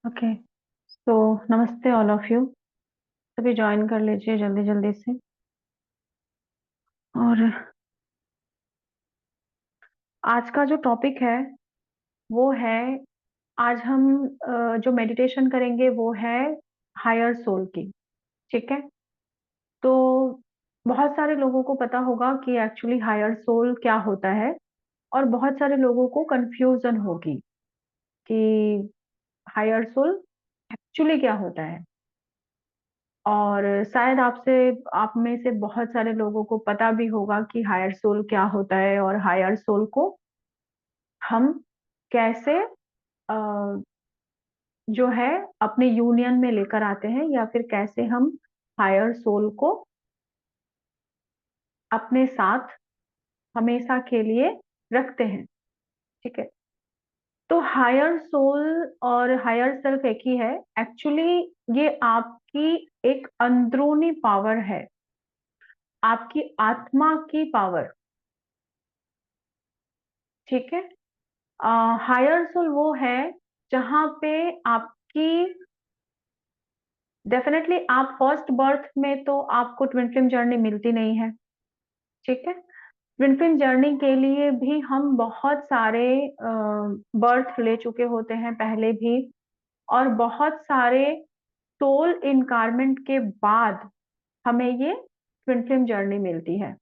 Okay. तो नमस्ते all of you. सभी ज्वाइन कर लीजिए जल्दी जल्दी से। और आज का जो टॉपिक है वो है, आज हम जो मेडिटेशन करेंगे वो है हायर सोल की। ठीक है। तो बहुत सारे लोगों को पता होगा कि एक्चुअली हायर सोल क्या होता है, और बहुत सारे लोगों को कंफ्यूजन होगी कि हायर सोल एक्चुअली क्या होता है। और शायद आप में से बहुत सारे लोगों को पता भी होगा कि हायर सोल क्या होता है, और हायर सोल को हम कैसे अ, जो है अपने यूनियन में लेकर आते हैं, या फिर कैसे हम हायर सोल को अपने साथ हमेशा के लिए रखते हैं। ठीक है। तो हायर सोल और हायर सेल्फ एक ही है एक्चुअली। ये आपकी एक अंदरूनी पावर है, आपकी आत्मा की पावर। ठीक है। हायर सोल वो है जहां पे आपकी, डेफिनेटली आप फर्स्ट बर्थ में तो आपको ट्विन फ्लेम जर्नी मिलती नहीं है। ठीक है। ट्विन फ्लेम जर्नी के लिए भी हम बहुत सारे बर्थ ले चुके होते हैं पहले भी, और बहुत सारे सोल इनकारमेंट के बाद हमें ये ट्विन फ्लेम जर्नी मिलती है।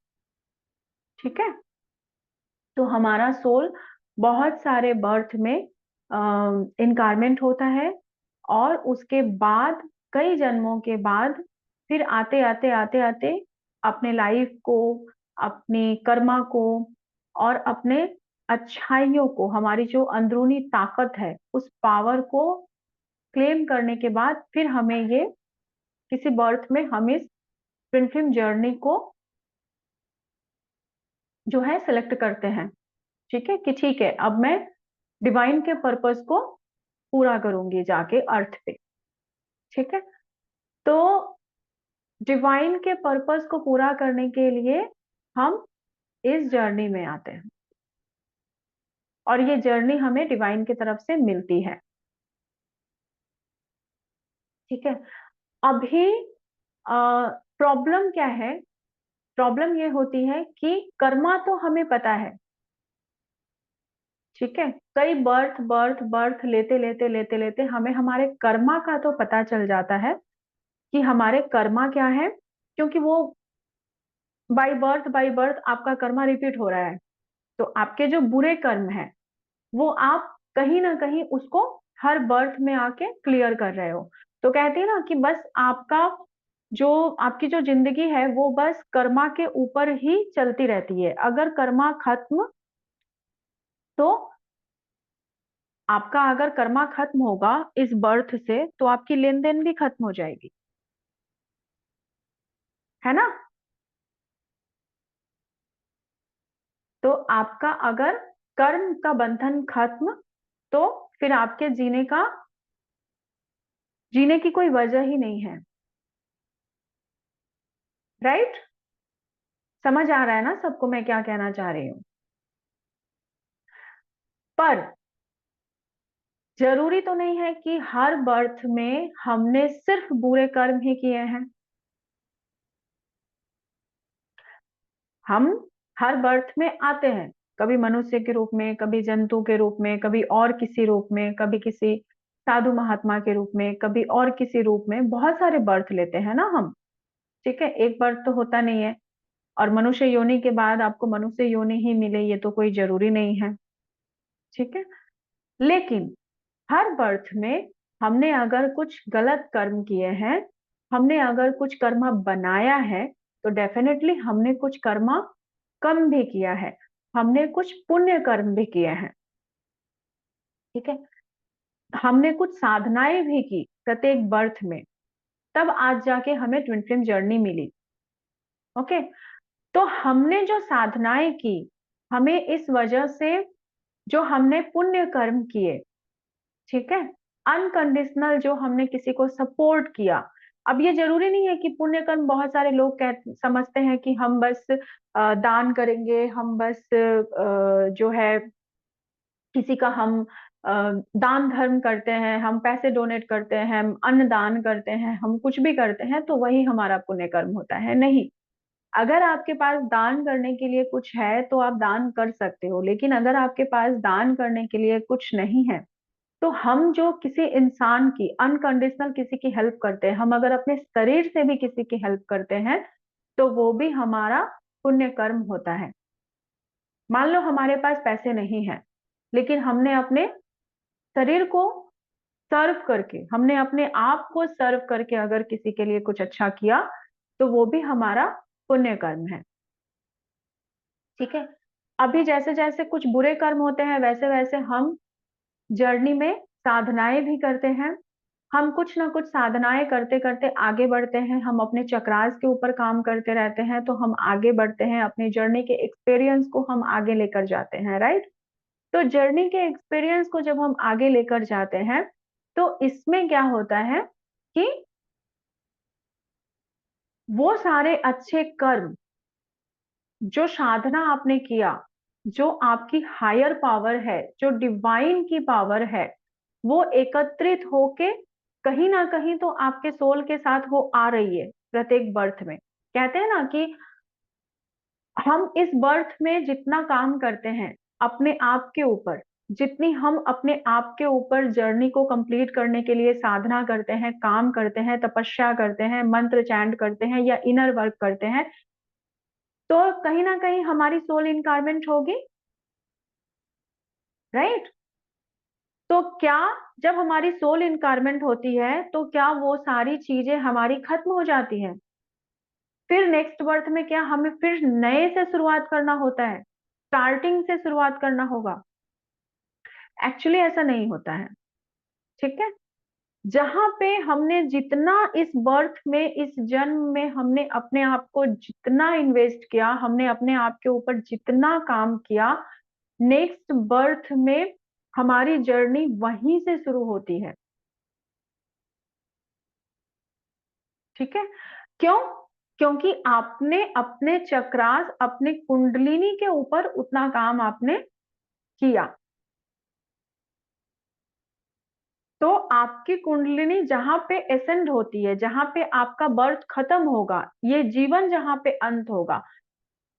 ठीक है। तो हमारा सोल बहुत सारे बर्थ में इनकारमेंट होता है, और उसके बाद कई जन्मों के बाद फिर आते आते आते आते अपने लाइफ को, अपनी कर्मा को, और अपने अच्छाइयों को, हमारी जो अंदरूनी ताकत है उस पावर को क्लेम करने के बाद फिर हमें ये किसी बर्थ में हम इस ट्विन फ्लेम जर्नी को जो है सिलेक्ट करते हैं। ठीक है कि ठीक है, अब मैं डिवाइन के पर्पस को पूरा करूंगी जाके अर्थ पे। ठीक है। तो डिवाइन के पर्पस को पूरा करने के लिए हम इस जर्नी में आते हैं, और ये जर्नी हमें डिवाइन की तरफ से मिलती है। ठीक है। अभी प्रॉब्लम क्या है? प्रॉब्लम ये होती है कि कर्मा तो हमें पता है। ठीक है। कई बर्थ बर्थ बर्थ लेते लेते लेते लेते हमें हमारे कर्मा का तो पता चल जाता है कि हमारे कर्मा क्या है, क्योंकि वो बाय बर्थ आपका कर्मा रिपीट हो रहा है। तो आपके जो बुरे कर्म है वो आप कहीं ना कहीं उसको हर बर्थ में आके क्लियर कर रहे हो। तो कहते हैं ना कि बस जो आपकी जो जिंदगी है वो बस कर्मा के ऊपर ही चलती रहती है। अगर कर्मा खत्म, तो आपका अगर कर्मा खत्म होगा इस बर्थ से, तो आपकी लेन देन भी खत्म हो जाएगी, है ना। तो आपका अगर कर्म का बंधन खत्म, तो फिर आपके जीने की कोई वजह ही नहीं है। राइट। समझ आ रहा है ना सबको मैं क्या कहना चाह रही हूँ? पर जरूरी तो नहीं है कि हर बर्थ में हमने सिर्फ बुरे कर्म ही किए हैं। हम हर बर्थ में आते हैं, कभी मनुष्य के रूप में, कभी जंतु के रूप में, कभी और किसी रूप में, कभी किसी साधु महात्मा के रूप में, कभी और किसी रूप में, बहुत सारे बर्थ लेते हैं ना हम। ठीक है। एक बर्थ तो होता नहीं है, और मनुष्य योनि के बाद आपको मनुष्य योनि ही मिले ये तो कोई जरूरी नहीं है। ठीक है। लेकिन हर बर्थ में हमने अगर कुछ गलत कर्म किए हैं, हमने अगर कुछ कर्मा बनाया है, तो डेफिनेटली हमने कुछ कर्मा कम भी किया है, हमने कुछ पुण्य कर्म भी किए हैं। ठीक है। हमने कुछ साधनाएं भी की प्रत्येक बर्थ में, तब आज जाके हमें ट्विन फ्लेम जर्नी मिली। ओके। तो हमने जो साधनाएं की, हमें इस वजह से, जो हमने पुण्य कर्म किए, ठीक है, अनकंडीशनल जो हमने किसी को सपोर्ट किया। अब ये जरूरी नहीं है कि पुण्य कर्म, बहुत सारे लोग समझते हैं कि हम बस दान करेंगे, हम बस जो है किसी का हम दान धर्म करते हैं, हम पैसे डोनेट करते हैं, हम अन्न दान करते हैं, हम कुछ भी करते हैं तो वही हमारा पुण्य कर्म होता है, नहीं। अगर आपके पास दान करने के लिए कुछ है तो आप दान कर सकते हो, लेकिन अगर आपके पास दान करने के लिए कुछ नहीं है, तो हम जो किसी इंसान की अनकंडीशनल किसी की हेल्प करते हैं, हम अगर अपने शरीर से भी किसी की हेल्प करते हैं, तो वो भी हमारा पुण्य कर्म होता है। मान लो हमारे पास पैसे नहीं है, लेकिन हमने अपने शरीर को सर्व करके, हमने अपने आप को सर्व करके अगर किसी के लिए कुछ अच्छा किया, तो वो भी हमारा पुण्य कर्म है। ठीक है? अभी जैसे-जैसे कुछ बुरे कर्म होते हैं, वैसे-वैसे हम जर्नी में साधनाएँ भी करते हैं। हम कुछ ना कुछ साधनाएँ करते-करते आगे बढ़ते हैं, हम अपने चक्रास के ऊपर काम करते रहते हैं, तो हम आगे बढ़ते हैं, अपनी जर्नी के एक्सपीरियंस को हम आगे लेकर जाते हैं, राइट? तो जर्नी के एक्सपीरियंस को जब हम आगे लेकर जाते हैं, तो इसमें क्या होता है कि वो सारे अच्छे कर्म, जो साधना आपने किया, जो आपकी हायर पावर है, जो डिवाइन की पावर है, वो एकत्रित होके कहीं न कहीं तो आपके सोल के साथ वो आ रही है, प्रत्येक बर्थ में। कहते हैं ना कि हम इस बर्थ में जितना काम करते हैं, अपने आप के ऊपर, जितनी हम अपने आप के ऊपर जर्नी को कंप्लीट करने के लिए साधना करते हैं, काम करते हैं, तपस्या करते हैं, मंत्र चैंट करते हैं या इनर वर्क करते हैं, तो कहीं न कहीं हमारी सोल इनकार्मेंट होगी, राइट? तो क्या जब हमारी सोल इनकारमेंट होती है, तो क्या वो सारी चीज़ें हमारी खत्म हो जाती हैं? फिर नेक्स्ट बर्थ में क्या हमें फिर नए से शुरुआत करना होता है? स्टार्टिंग से शुरुआत करना होगा? एक्चुअली ऐसा नहीं होता है, ठीक है? जहाँ पे हमने जितना इस बर्थ में, इस जन्म में हमने अपने आप को जितना इन्वेस्ट किया, हमने अपने आप के ऊपर जितना काम किया, नेक्स्ट बर्थ में हमारी जर्नी वहीं से शुरू होती है। ठीक है? क्यों? क्योंकि आपने अपने चक्रास, अपने कुंडलिनी के ऊपर उतना काम आपने किया। तो आपकी कुंडलिनी जहाँ पे एसेंड होती है, जहाँ पे आपका बर्थ खत्म होगा, ये जीवन जहाँ पे अंत होगा,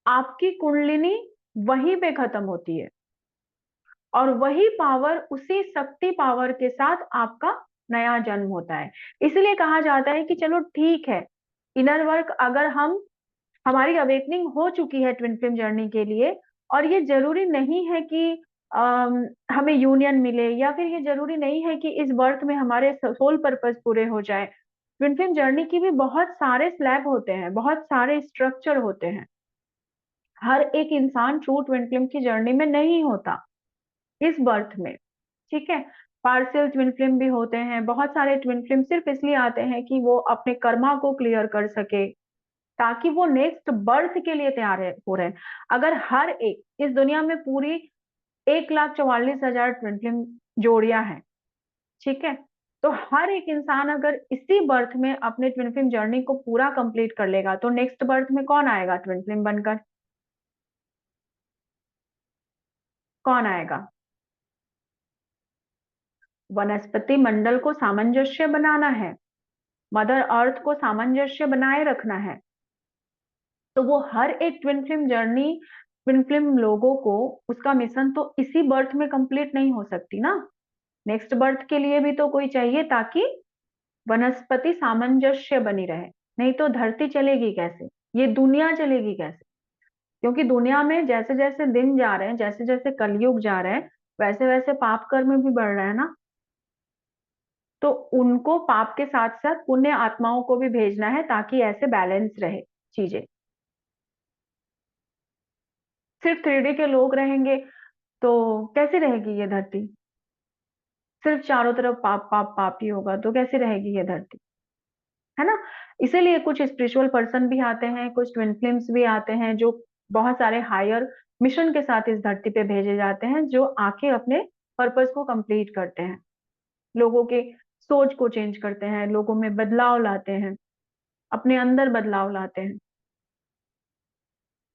आपकी कुंडलिनी वहीं पे खत्म होती है। और वही पावर, उसी शक्ति पावर के साथ आपका नया जन्म होता है। इसलिए कहा जाता है कि चलो ठीक है, इनर वर्क अगर हम हमारी अवेकनिंग हो चुकी है ट्विन फ्लेम जर्नी के लिए, और ये ज़रूरी नहीं है कि हमें यूनियन मिले, या फिर ये ज़रूरी नहीं है कि इस बर्थ में हमारे सोल पर्पस पूरे हो जाएँ। ट्विन फ्लेम जर्नी की भी बहुत सारे स्लैब होते हैं, बहुत सारे स्ट्रक्चर होते हैं। हर एक इंसान ट्रू ट्विन फ्लेम की जर्नी में नहीं होता, इस बर्थ में, ठीक है? पार्शियल ट्विन फ्लेम भी होते हैं, बहुत सारे ट्विन फ्लेम सिर्फ़ इसलिए आते हैं कि वो अपने कर्मा को क्लियर कर सके, ताकि वो नेक्स्ट बर्थ के लिए तैयार हो रहे हैं। अगर हर एक इस दुनिया में पूरी 1,44,000 ट्विन फ्लेम जोड़ियाँ हैं, ठीक है? तो हर एक इंसान अगर इसी बर्थ में अपने ट्विन फ्लेम जर्नी को पूरा कंप्लीट कर लेगा, तो नेक्स्ट बर्थ में कौन आएगा ट्विन फ्लेम बनकर? कौन आएगा? वनस्पति मंडल को सामंजस्य बनाना है, मदर अर्थ को सामंजस्य बनाए रखना है। तो वो हर एक twin flame journey, twin flame लोगों को उसका मिशन तो इसी बर्थ में कंप्लीट नहीं हो सकती ना। नेक्स्ट बर्थ के लिए भी तो कोई चाहिए, ताकि वनस्पति सामंजस्य बनी रहे। नहीं तो धरती चलेगी कैसे? ये दुनिया चलेगी कैसे? क्योंकि दुनिया में जैसे-जैसे दिन जा रहे हैं, जैसे-जैसे कलयुग जा रहे हैं, वैसे-वैसे पाप कर्म भी बढ़ रहा है ना। तो उनको पाप के साथ-साथ पुण्य आत्माओं को भी भेजना है, ताकि ऐसे बैलेंस रहे चीज़ें। सिर्फ 3D के लोग रहेंगे तो कैसे रहेगी ये धरती? सिर्फ चारों तरफ पाप, पाप, पाप ही होगा तो कैसे रहेगी ये धरती? है ना? इसीलिए कुछ स्पिरिचुअल पर्सन भी आते हैं, कुछ ट्विन फ्लेम्स भी आते हैं, जो बहुत सारे हायर मिशन के साथ इस धरती पे भेजे जाते हैं, जो आके अपने पर्पस को कंप्लीट करते हैं। लोगों के सोच को चेंज करते हैं, लोगों में बदलाव लाते हैं, अपने अंदर बदलाव लाते हैं।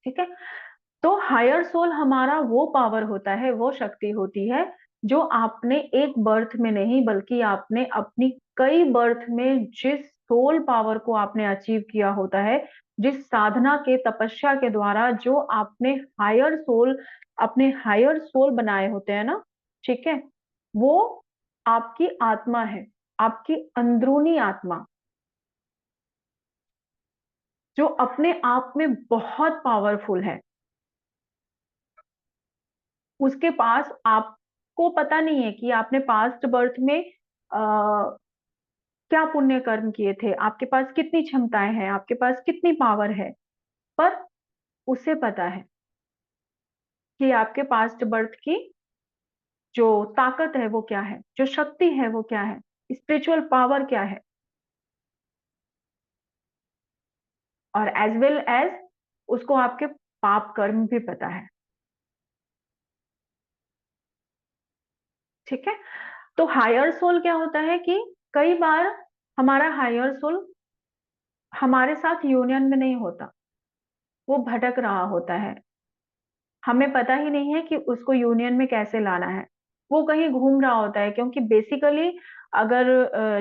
ठीक है? तो हायर सोल हमारा वो पावर होता है, वो शक्ति होती है, जो आपने एक बर्थ में नहीं, बल्कि आपने अपनी कई बर्थ में जिस सोल पावर को आपने अचीव किया होता है, जिस साधना के तपस्या के द्वारा जो आपने हायर सोल, अपने हायर सोल बनाए होते हैं ना, ठीक है, वो आपकी आत्मा है, आपकी अंदरूनी आत्मा, जो अपने आप में बहुत पावरफुल है। उसके पास, आपको पता नहीं है कि आपने पास्ट बर्थ में क्या पुण्य कर्म किए थे, आपके पास कितनी क्षमताएं हैं, आपके पास कितनी पावर है, पर उसे पता है कि आपके पास्ट बर्थ की जो ताकत है वो क्या है, जो शक्ति है वो क्या है, स्पिरिचुअल पावर क्या है, और एज वेल एज उसको आपके पाप कर्म भी पता है। ठीक है। तो हायर सोल क्या होता है कि कई बार हमारा हायर सोल हमारे साथ यूनियन में नहीं होता, वो भटक रहा होता है, हमें पता ही नहीं है कि उसको यूनियन में कैसे लाना है, वो कहीं घूम रहा होता है। क्योंकि बेसिकली अगर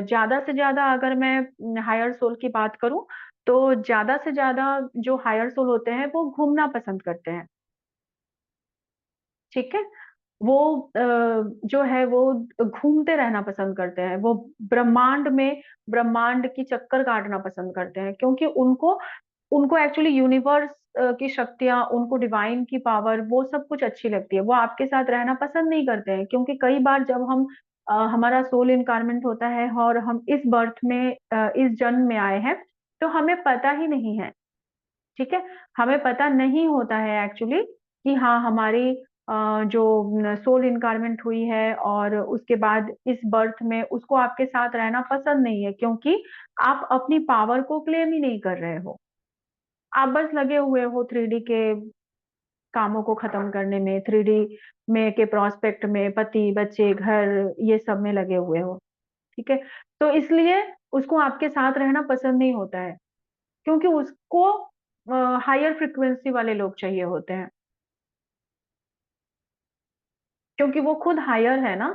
ज्यादा से ज्यादा अगर मैं हायर सोल की बात करूं, तो ज्यादा से ज्यादा जो हायर सोल होते हैं वो घूमना पसंद करते हैं। ठीक है। वो जो है वो घूमते रहना पसंद करते हैं, वो ब्रह्मांड में, ब्रह्मांड की चक्कर काटना पसंद करते हैं, क्योंकि उनको उनको एक्चुअली यूनिवर्स की शक्तियां, उनको डिवाइन की पावर, वो सब कुछ अच्छी लगती है। वो आपके साथ रहना पसंद नहीं करते हैं, क्योंकि कई बार जब हम हमारा सोल इनकारनेट होता है और हम इस बर्थ में, इस जन्म में आए हैं, तो हमें पता ही नहीं है। ठीक है। हमें पता नहीं होता है एक्चुअली कि हाँ, हमारी जो सोल इनकारनेट हुई है, और उसके बाद इस बर्थ में उसको आपके साथ रहना पसंद नहीं है, क्योंकि आप अपनी पावर को क्लेम ही नहीं कर रहे हो। आप बस लगे हुए हो थ्री डी के कामों को खत्म करने में, थ्री डी में के प्रोस्पेक्ट में, पति बच्चे घर, ये सब में लगे हुए हो। ठीक है। तो इसलिए उसको आपके साथ रहना पसंद नहीं होता है, क्योंकि उसको हायर फ्रिक्वेंसी वाले लोग चाहिए होते हैं, क्योंकि वो खुद हायर है ना,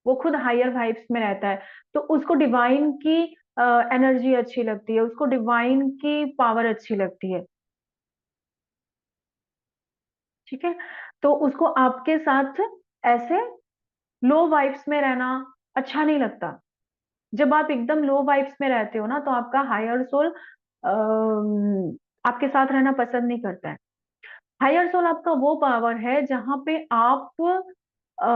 वो खुद हायर वाइब्स में रहता है। तो उसको डिवाइन की एनर्जी अच्छी लगती है, उसको डिवाइन की पावर अच्छी लगती है। ठीक है। तो उसको आपके साथ ऐसे लो वाइब्स में रहना अच्छा नहीं लगता। जब आप एकदम लो वाइब्स में रहते हो ना, तो आपका हायर सोल आपके साथ रहना पसंद नहीं करता है। हायर सोल आपका वो पावर है जहां पे आप अ,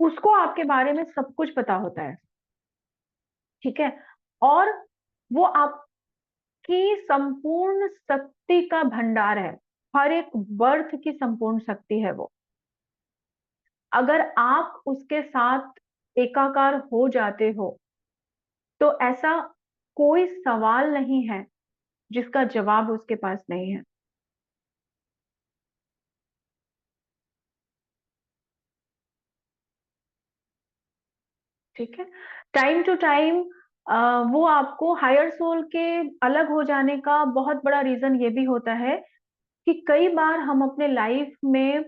उसको आपके बारे में सब कुछ पता होता है। ठीक है। और वो आपकी संपूर्ण शक्ति का भंडार है, हर एक बर्थ की संपूर्ण शक्ति है वो। अगर आप उसके साथ एकाकार हो जाते हो, तो ऐसा कोई सवाल नहीं है जिसका जवाब उसके पास नहीं है। ठीक है। टाइम टू टाइम वो आपको, हायर सोल के अलग हो जाने का बहुत बड़ा रीजन ये भी होता है कि कई बार हम अपने लाइफ में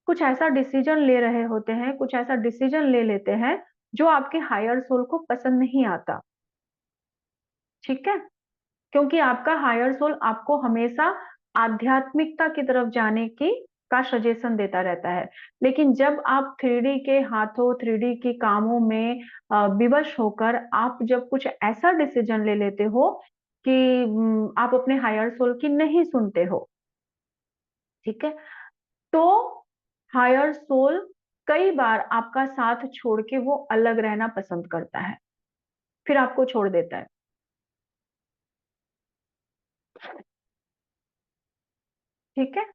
कुछ ऐसा डिसीजन ले रहे होते हैं, कुछ ऐसा डिसीजन ले लेते हैं जो आपके हायर सोल को पसंद नहीं आता। ठीक है। क्योंकि आपका हायर सोल आपको हमेशा आध्यात्मिकता की तरफ जाने की का सजेशन देता रहता है। लेकिन जब आप थ्री डी के हाथों, थ्री डी के कामों में विवश होकर आप जब कुछ ऐसा डिसीजन ले लेते हो कि आप अपने हायर सोल की नहीं सुनते हो, ठीक है, तो हायर सोल कई बार आपका साथ छोड़ के वो अलग रहना पसंद करता है, फिर आपको छोड़ देता है। ठीक है।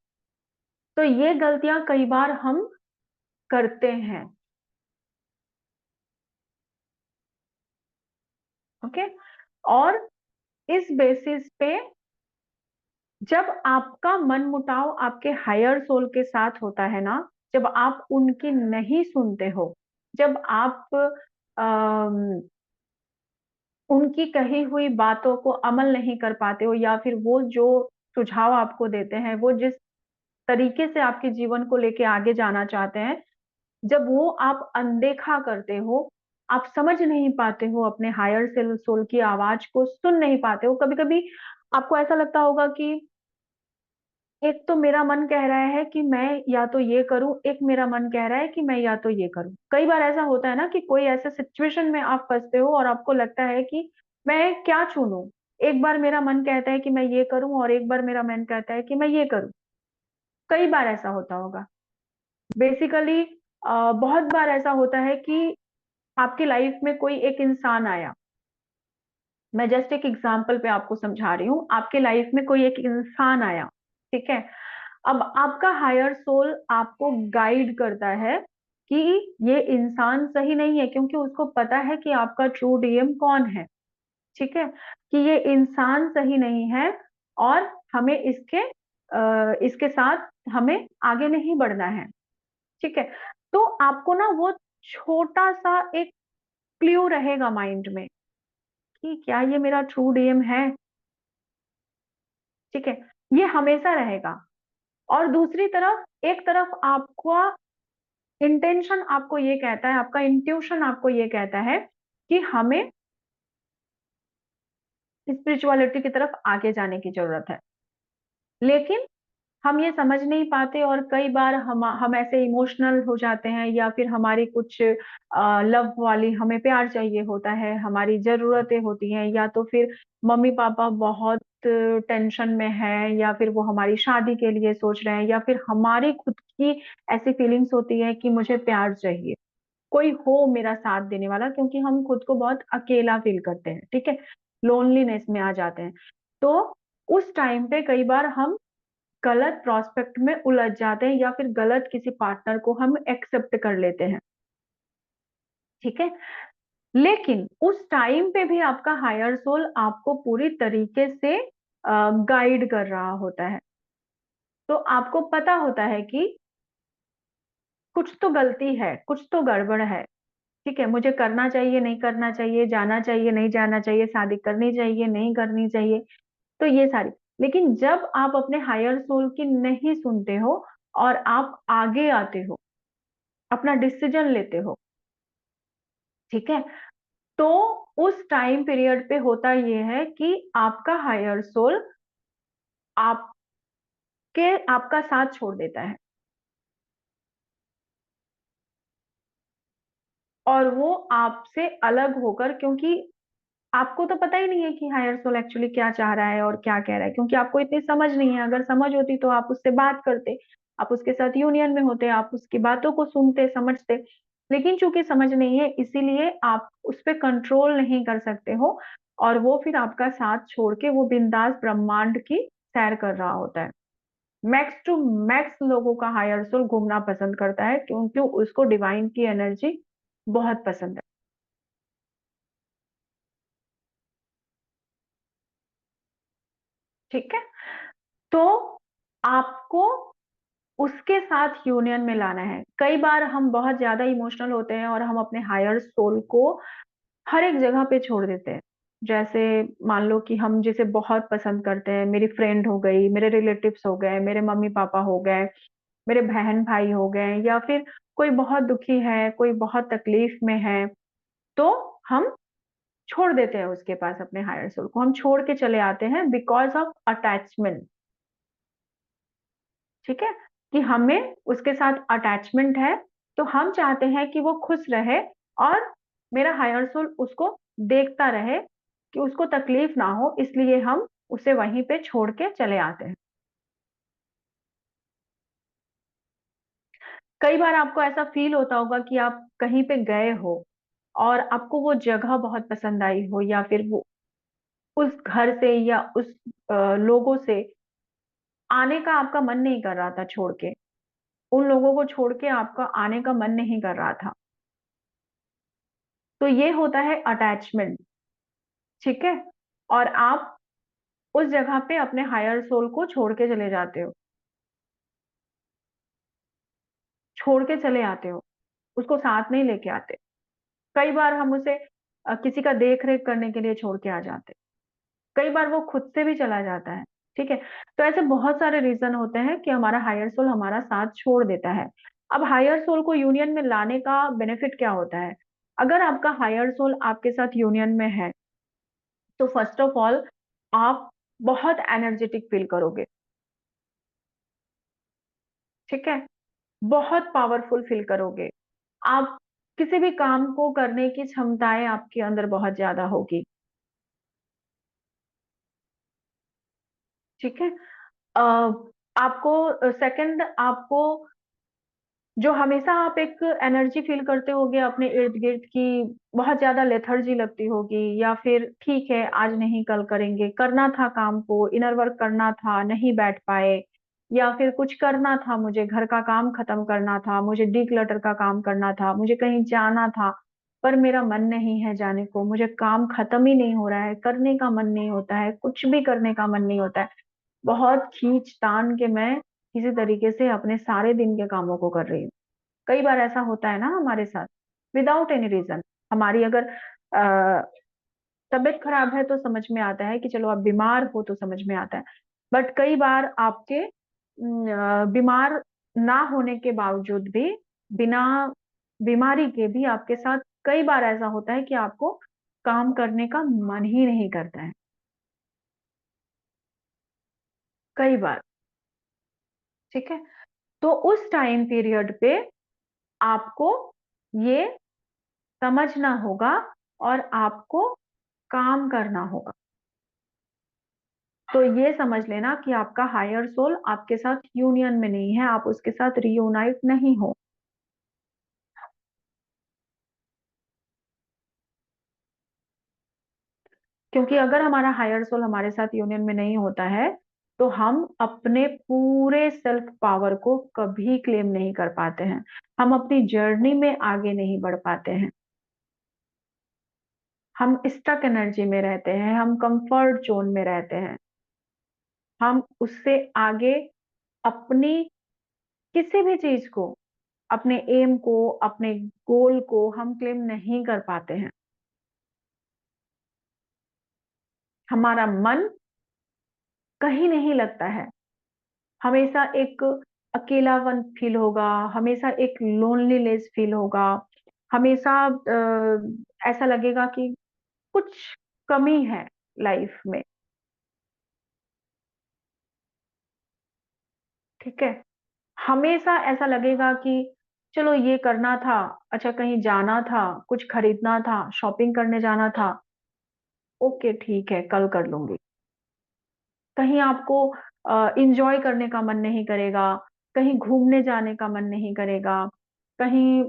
तो ये गलतियां कई बार हम करते हैं। ओके। और इस बेसिस पे जब आपका मन मुटाव आपके हायर सोल के साथ होता है ना, जब आप उनकी नहीं सुनते हो, जब आप अम, उनकी कही हुई बातों को अमल नहीं कर पाते हो, या फिर वो जो सुझाव आपको देते हैं, वो जिस तरीके से आपके जीवन को लेके आगे जाना चाहते हैं, जब वो आप अनदेखा करते हो, आप समझ नहीं पाते हो अपने हायर सेल सोल की आवाज़ को सुन नहीं पाते हो। कभी-कभी आपको ऐसा लगता होगा कि एक तो मेरा मन कह रहा है कि मैं या तो ये करूँ, एक मेरा मन कह रहा है कि मैं या तो ये करूँ। कई बार ऐसा होता है ना कि कोई ऐसे सिचुएशन में आप फँसते हो और आपको लगता है कि मैं क्या चुनूँ? एक बार मेरा मन कहता है कि मैं ये करूँ और एक बार मेरा मन कहता है कि मैं ये करूँ। कई बार ऐसा होता होगा। बेसिकली बहुत बार ऐसा होता है कि आपकी लाइफ में कोई एक इंसान आया। मैं जस्ट एक एग्ज़ाम्पल पे आपको समझा रही हूँ। आपके लाइफ में कोई एक इंसान आया, ठीक है? अब आपका हायर सोल आपको गाइड करता है कि ये इंसान सही नहीं है क्योंकि उसको पता है कि आपका ट्रू डीएम कौन है, ठीक है? कि ये इंसान सही नहीं है और हमें इसके साथ हमें आगे नहीं बढ़ना है, ठीक है? तो आपको ना वो छोटा-सा एक क्लू रहेगा माइंड में कि क्या ये मेरा ट्रू डीएम है? ठीक है? ये हमेशा रहेगा और दूसरी तरफ एक तरफ आपका इंटेंशन आपको ये कहता है, आपका इंट्यूशन आपको ये कहता है कि हमें स्पिरिचुअलिटी की तरफ आगे जाने की ज़रूरत है। लेकिन हम ये समझ नहीं पाते और कई बार हम ऐसे इमोशनल हो जाते हैं या फिर हमारी कुछ लव वाली हमें प्यार चाहिए होता है, हमारी ज़रूरतें होती हैं या तो फिर मम्मी-पापा बहुत टेंशन में हैं या फिर वो हमारी शादी के लिए सोच रहे हैं या फिर हमारी खुद की ऐसी फीलिंग्स होती है कि मुझे प्यार चाहिए। कोई हो मेरा साथ देने वाला क्योंकि हम खुद को बहुत अकेला फ़ील करते हैं, ठीक है? लोनलीनेस में आ जाते हैं। तो उस टाइम पे कई बार हम गलत प्रोस्पेक्ट में उलझ जाते हैं या फिर गलत किसी पार्टनर को हम एक्सेप्ट कर लेते हैं, ठीक है? लेकिन उस टाइम पे भी आपका हायर सोल आपको पूरी तरीके से गाइड कर रहा होता है। तो आपको पता होता है कि कुछ तो गलती है, कुछ तो गड़बड़ है, ठीक है? मुझे करना चाहिए, नहीं करना चाहिए, जाना चाहिए, नहीं जाना चाहिए, शादी करनी चाहिए, नहीं करनी चाहिए, तो ये सारी। लेकिन जब आप अपने हायर सोल की नहीं सुनते हो और आप आगे आते हो, अपना डिसीजन लेते हो, ठीक है? तो उस टाइम पीरियड पे होता ये है कि आपका हायर सोल आपका साथ छोड़ देता है और वो आपसे अलग होकर क्योंकि आपको तो पता ही नहीं है कि हायर सोल एक्चुअली क्या चाह रहा है और क्या कह रहा है क्योंकि आपको इतनी समझ नहीं है। अगर समझ होती तो आप उससे बात करते, आप उसके साथ यूनियन में होते, आप उसकी बातों को सुनते, समझते। लेकिन चूँकि समझ नहीं है इसीलिए आप उस पे कंट्रोल नहीं कर सकते हो और वो फिर आपका साथ छोड़ के वो बिंदास ब्रह्मांड की सैर कर रहा होता है। मैक्स टू मैक्स लोगों का हायर सोल घूमना पसंद करता है क्योंकि उसको डिवाइन की एनर्जी बहुत पसंद है। ठीक है? तो आपको उसके साथ यूनियन में लाना है। कई बार हम बहुत ज़्यादा इमोशनल होते हैं और हम अपने हायर सोल को हर एक जगह पे छोड़ देते हैं। जैसे मान लो कि हम जिसे बहुत पसंद करते हैं, मेरी फ्रेंड हो गई, मेरे रिलेटिव्स हो गए, मेरे मम्मी-पापा हो गए, मेरे बहन-भाई हो गए या फिर कोई बहुत दुखी है, कोई बहुत तकलीफ में है, तो हम छोड़ देते हैं उसके पास अपने हायर सोल को। हम छोड़ के चले आते हैं बिकॉज़ ऑफ अटैचमेंट। ठीक है? कि हमें उसके साथ अटैचमेंट है, तो हम चाहते हैं कि वो खुश रहे और मेरा हायर सोल उसको देखता रहे कि उसको तकलीफ ना हो, इसलिए हम उसे वहीं पे छोड़ के चले आते हैं। कई बार आपको ऐसा फ़ील होता होगा कि आप कहीं पे गए हो और आपको वो जगह बहुत पसंद आई हो या फिर वो उस घर से या उस लोगों से आने का आपका मन नहीं कर रहा था छोड़ के। उन लोगों को छोड़ के आपका आने का मन नहीं कर रहा था। तो ये होता है अटैचमेंट, ठीक है? और आप उस जगह पे अपने हायर सोल को छोड़ के चले जाते हो, छोड़ के चले आते हो, उसको साथ नहीं लेके आते। कई बार हम उसे किसी का देख-रेख करने के लिए छोड़ के आ जाते हैं। कई बार वो खुद से भी चला जाता है। ठीक है? तो ऐसे बहुत सारे रीज़न होते हैं कि हमारा हायर सोल हमारा साथ छोड़ देता है। अब हायर सोल को यूनियन में लाने का बेनिफिट क्या होता है? अगर आपका हायर सोल आपके साथ यूनियन में है, तो फर्स्ट ऑफ ऑल आप बहुत एनर्जेटिक फील करोगे, ठीक है? बहुत पावरफुल फील करोगे। आप किसी भी काम को करने की क्षमताएँ आपके अंदर बहुत ज़्यादा होगी, ठीक है? अ, आपको सेकंड आपको जो हमेशा आप एक एनर्जी फ़ील करते होगे अपने इर्द-गिर्द की बहुत ज़्यादा लेथर्जी लगती होगी या फिर ठीक है, आज नहीं कल करेंगे, करना था काम को, इनर वर्क करना था, नहीं बैठ पाए या फिर कुछ करना था मुझे, घर का काम खत्म करना था, मुझे डिक्लटर का काम करना था, मुझे कहीं जाना था, पर मेरा मन नहीं है जाने को, मुझे काम खत्म ही नहीं हो रहा है, करने का मन नहीं होता है, कुछ भी करने का मन नहीं होता है। बहुत खींच-तान के मैं किसी तरीके से अपने सारे दिन के कामों को कर रही हूँ। कई बार ऐसा होता है ना हमारे साथ, विदाउट एनी रीज़न। हमारी अगर अ, तबीयत खराब है तो समझ में आता है कि चलो आप बीमार हो तो समझ में आता है। बट कई बार आपके बीमार ना होने के बावजूद भी, बिना बीमारी के भी आपके साथ कई बार ऐसा होता है कि आपको काम करने का मन ही नहीं करता है, कई बार, ठीक है? तो उस टाइम पीरियड पे आपको ये समझना होगा और आपको काम करना होगा। तो ये समझ लेना कि आपका हायर सोल आपके साथ यूनियन में नहीं है, आप उसके साथ रियूनाइट नहीं हो। क्योंकि अगर हमारा हायर सोल हमारे साथ यूनियन में नहीं होता है, तो हम अपने पूरे सेल्फ पावर को कभी क्लेम नहीं कर पाते हैं। हम अपनी जर्नी में आगे नहीं बढ़ पाते हैं। हम स्टक एनर्जी में रहते हैं, हम कंफर्ट ज़ोन में रहते हैं। हम उससे आगे अपनी किसी भी चीज़ को, अपने एम को, अपने गोल को हम क्लेम नहीं कर पाते हैं। हमारा मन कहीं नहीं लगता है। हमेशा एक अकेलापन फ़ील होगा, हमेशा एक लोनलीनेस फ़ील होगा, हमेशा ऐसा लगेगा कि कुछ कमी है लाइफ़ में, ठीक है? हमेशा ऐसा लगेगा कि चलो ये करना था, अच्छा कहीं जाना था, कुछ खरीदना था, शॉपिंग करने जाना था, ओके ठीक है, कल कर लूँगी। कहीं आपको एन्जॉय करने का मन नहीं करेगा, कहीं घूमने जाने का मन नहीं करेगा, कहीं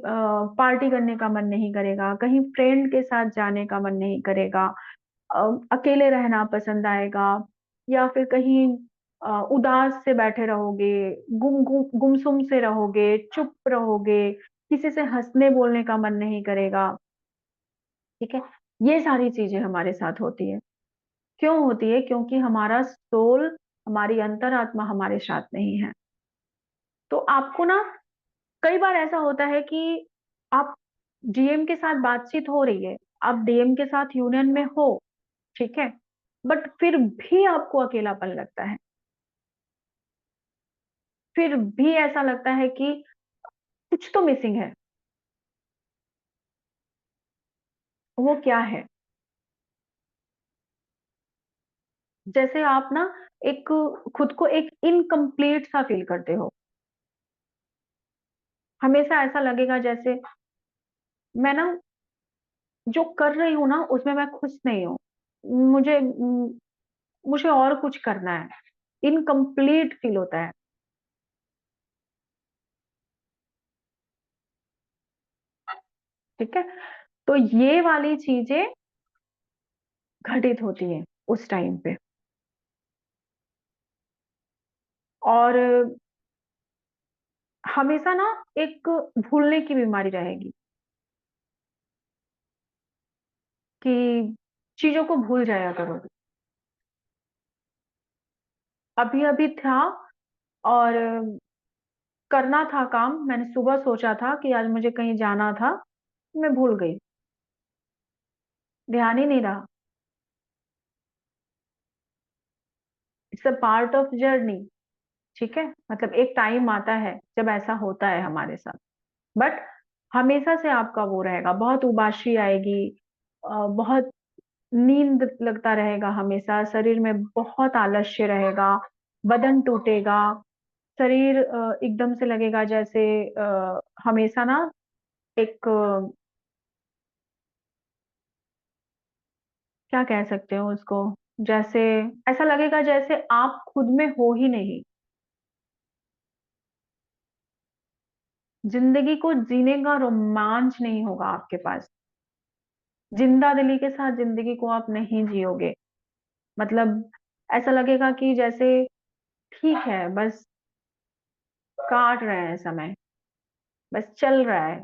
पार्टी करने का मन नहीं करेगा, कहीं फ्रेंड के साथ जाने का मन नहीं करेगा, अ, अकेले रहना पसंद आएगा या फिर कहीं उदास से बैठे रहोगे, गुमसुम से रहोगे, चुप रहोगे, किसी से हँसने-बोलने का मन नहीं करेगा, ठीक है? ये सारी चीज़ें हमारे साथ होती हैं। क्यों होती है? क्योंकि हमारा सोल, हमारी अंतरात्मा हमारे साथ नहीं है। तो आपको ना कई बार ऐसा होता है कि आप डीएम के साथ बातचीत हो रही है, आप डीएम के साथ यूनियन में हो, ठीक है? बट फिर भी आपको अकेलापन लगता है। फिर भी ऐसा लगता है कि कुछ तो मिसिंग है, वो क्या है? जैसे आप ना एक खुद को एक इनकम्प्लीट सा फ़ील करते हो। हमेशा ऐसा लगेगा जैसे मैं ना जो कर रही हूँ ना, उसमें मैं खुश नहीं हूँ। मुझे मुझे और कुछ करना है। इनकम्प्लीट फ़ील होता है, ठीक है? तो ये वाली चीज़ें घटित होती हैं उस टाइम पे और हमेशा ना एक भूलने की बीमारी रहेगी कि चीज़ों को भूल जाया करो। अभी-अभी था और करना था काम, मैंने सुबह सोचा था कि आज मुझे कहीं जाना था, मैं भूल गई, ध्यान ही नहीं रहा। It's a part of journey. ठीक है, मतलब एक टाइम आता है जब ऐसा होता है हमारे साथ, बट हमेशा से आपका वो रहेगा, बहुत उबाशी आएगी, बहुत नींद लगता रहेगा, हमेशा शरीर में बहुत आलस्य रहेगा, बदन टूटेगा, शरीर एकदम से लगेगा जैसे हमेशा ना एक क्या कह सकते हो उसको, जैसे ऐसा लगेगा जैसे आप खुद में हो ही नहीं। जिंदगी को जीने का रोमांच नहीं होगा आपके पास। जिंदा दिली के साथ जिंदगी को आप नहीं जियोगे। मतलब ऐसा लगेगा कि जैसे ठीक है, बस काट रहे हैं समय, बस चल रहा है,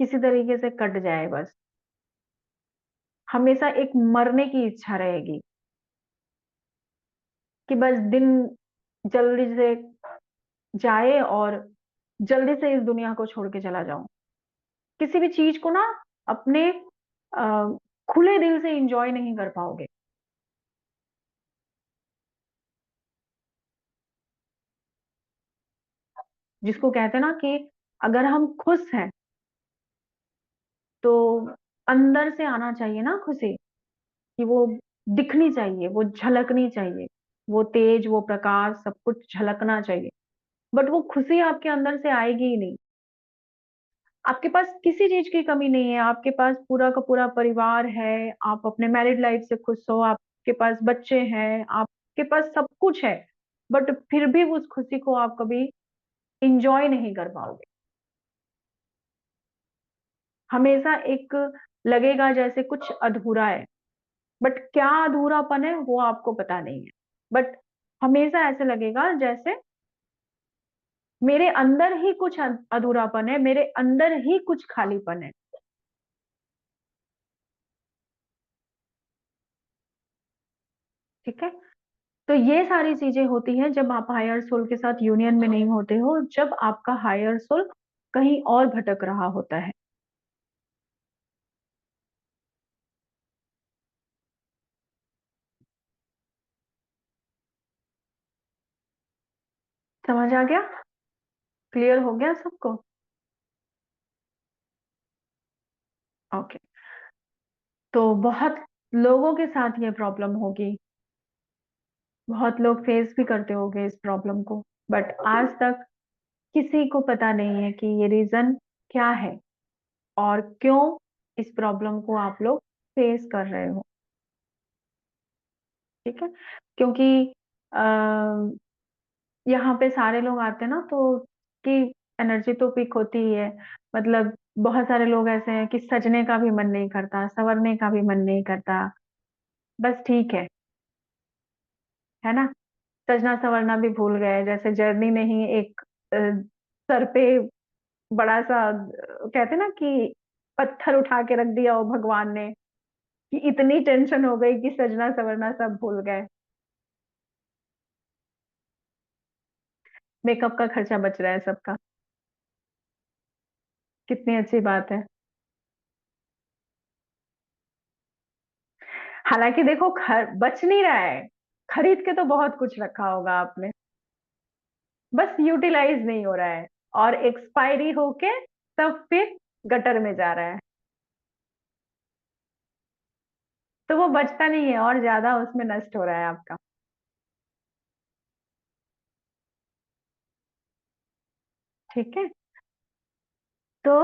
किसी तरीके से कट जाए बस। हमेशा एक मरने की इच्छा रहेगी कि बस दिन जल्दी से जाए और जल्दी से इस दुनिया को छोड़ के चला जाऊं। किसी भी चीज को ना अपने अ, खुले दिल से एंजॉय नहीं कर पाओगे। जिसको कहते हैं ना कि अगर हम खुश हैं तो अंदर से आना चाहिए ना खुशी, कि वो दिखनी चाहिए, वो झलकनी चाहिए, वो तेज, वो प्रकाश, सब कुछ झलकना चाहिए। बट वो खुशी आपके अंदर से आएगी ही नहीं। आपके पास किसी चीज की कमी नहीं है, आपके पास पूरा का पूरा परिवार है, आप अपने मैरिड लाइफ से खुश हो, आपके पास बच्चे हैं, आपके पास सब कुछ है, बट फिर भी उस खुशी को आप कभी इंजॉय नहीं कर पाओगे। हमेशा एक लगेगा जैसे कुछ अधूरा है, बट क्या अधूरापन है वो आपको पता नहीं है। बट हमेशा ऐसे लगेगा जैसे मेरे अंदर ही कुछ अधूरापन है, मेरे अंदर ही कुछ खालीपन है। ठीक है, तो ये सारी चीजें होती हैं जब आप हायर सोल के साथ यूनियन में नहीं होते हो, जब आपका हायर सोल कहीं और भटक रहा होता है। समझ आ गया? क्लियर हो गया सबको? ओके। तो बहुत लोगों के साथ ये प्रॉब्लम होगी, बहुत लोग फेस भी करते होंगे इस प्रॉब्लम को, बट आज तक किसी को पता नहीं है कि ये रीजन क्या है और क्यों इस प्रॉब्लम को आप लोग फेस कर रहे हो। ठीक है, क्योंकि यहाँ पे सारे लोग आते हैं ना, तो की एनर्जी तो पीक होती ही है। मतलब बहुत सारे लोग ऐसे हैं कि सजने का भी मन नहीं करता, संवरने का भी मन नहीं करता, बस ठीक है ना। सजना संवरना भी भूल गए, जैसे जर्नी ने ही एक सर पे बड़ा सा कहते ना कि पत्थर उठा के रख दिया हो भगवान ने, कि इतनी टेंशन हो गई कि सजना संवरना सब भूल गए। मेकअप का खर्चा बच रहा है सबका, कितनी अच्छी बात है। हालांकि देखो बच नहीं रहा है, खरीद के तो बहुत कुछ रखा होगा आपने, बस यूटिलाइज नहीं हो रहा है, और एक्सपायरी होके तब फिर गटर में जा रहा है। तो वो बचता नहीं है और ज्यादा उसमें नष्ट हो रहा है आपका। ठीक है, तो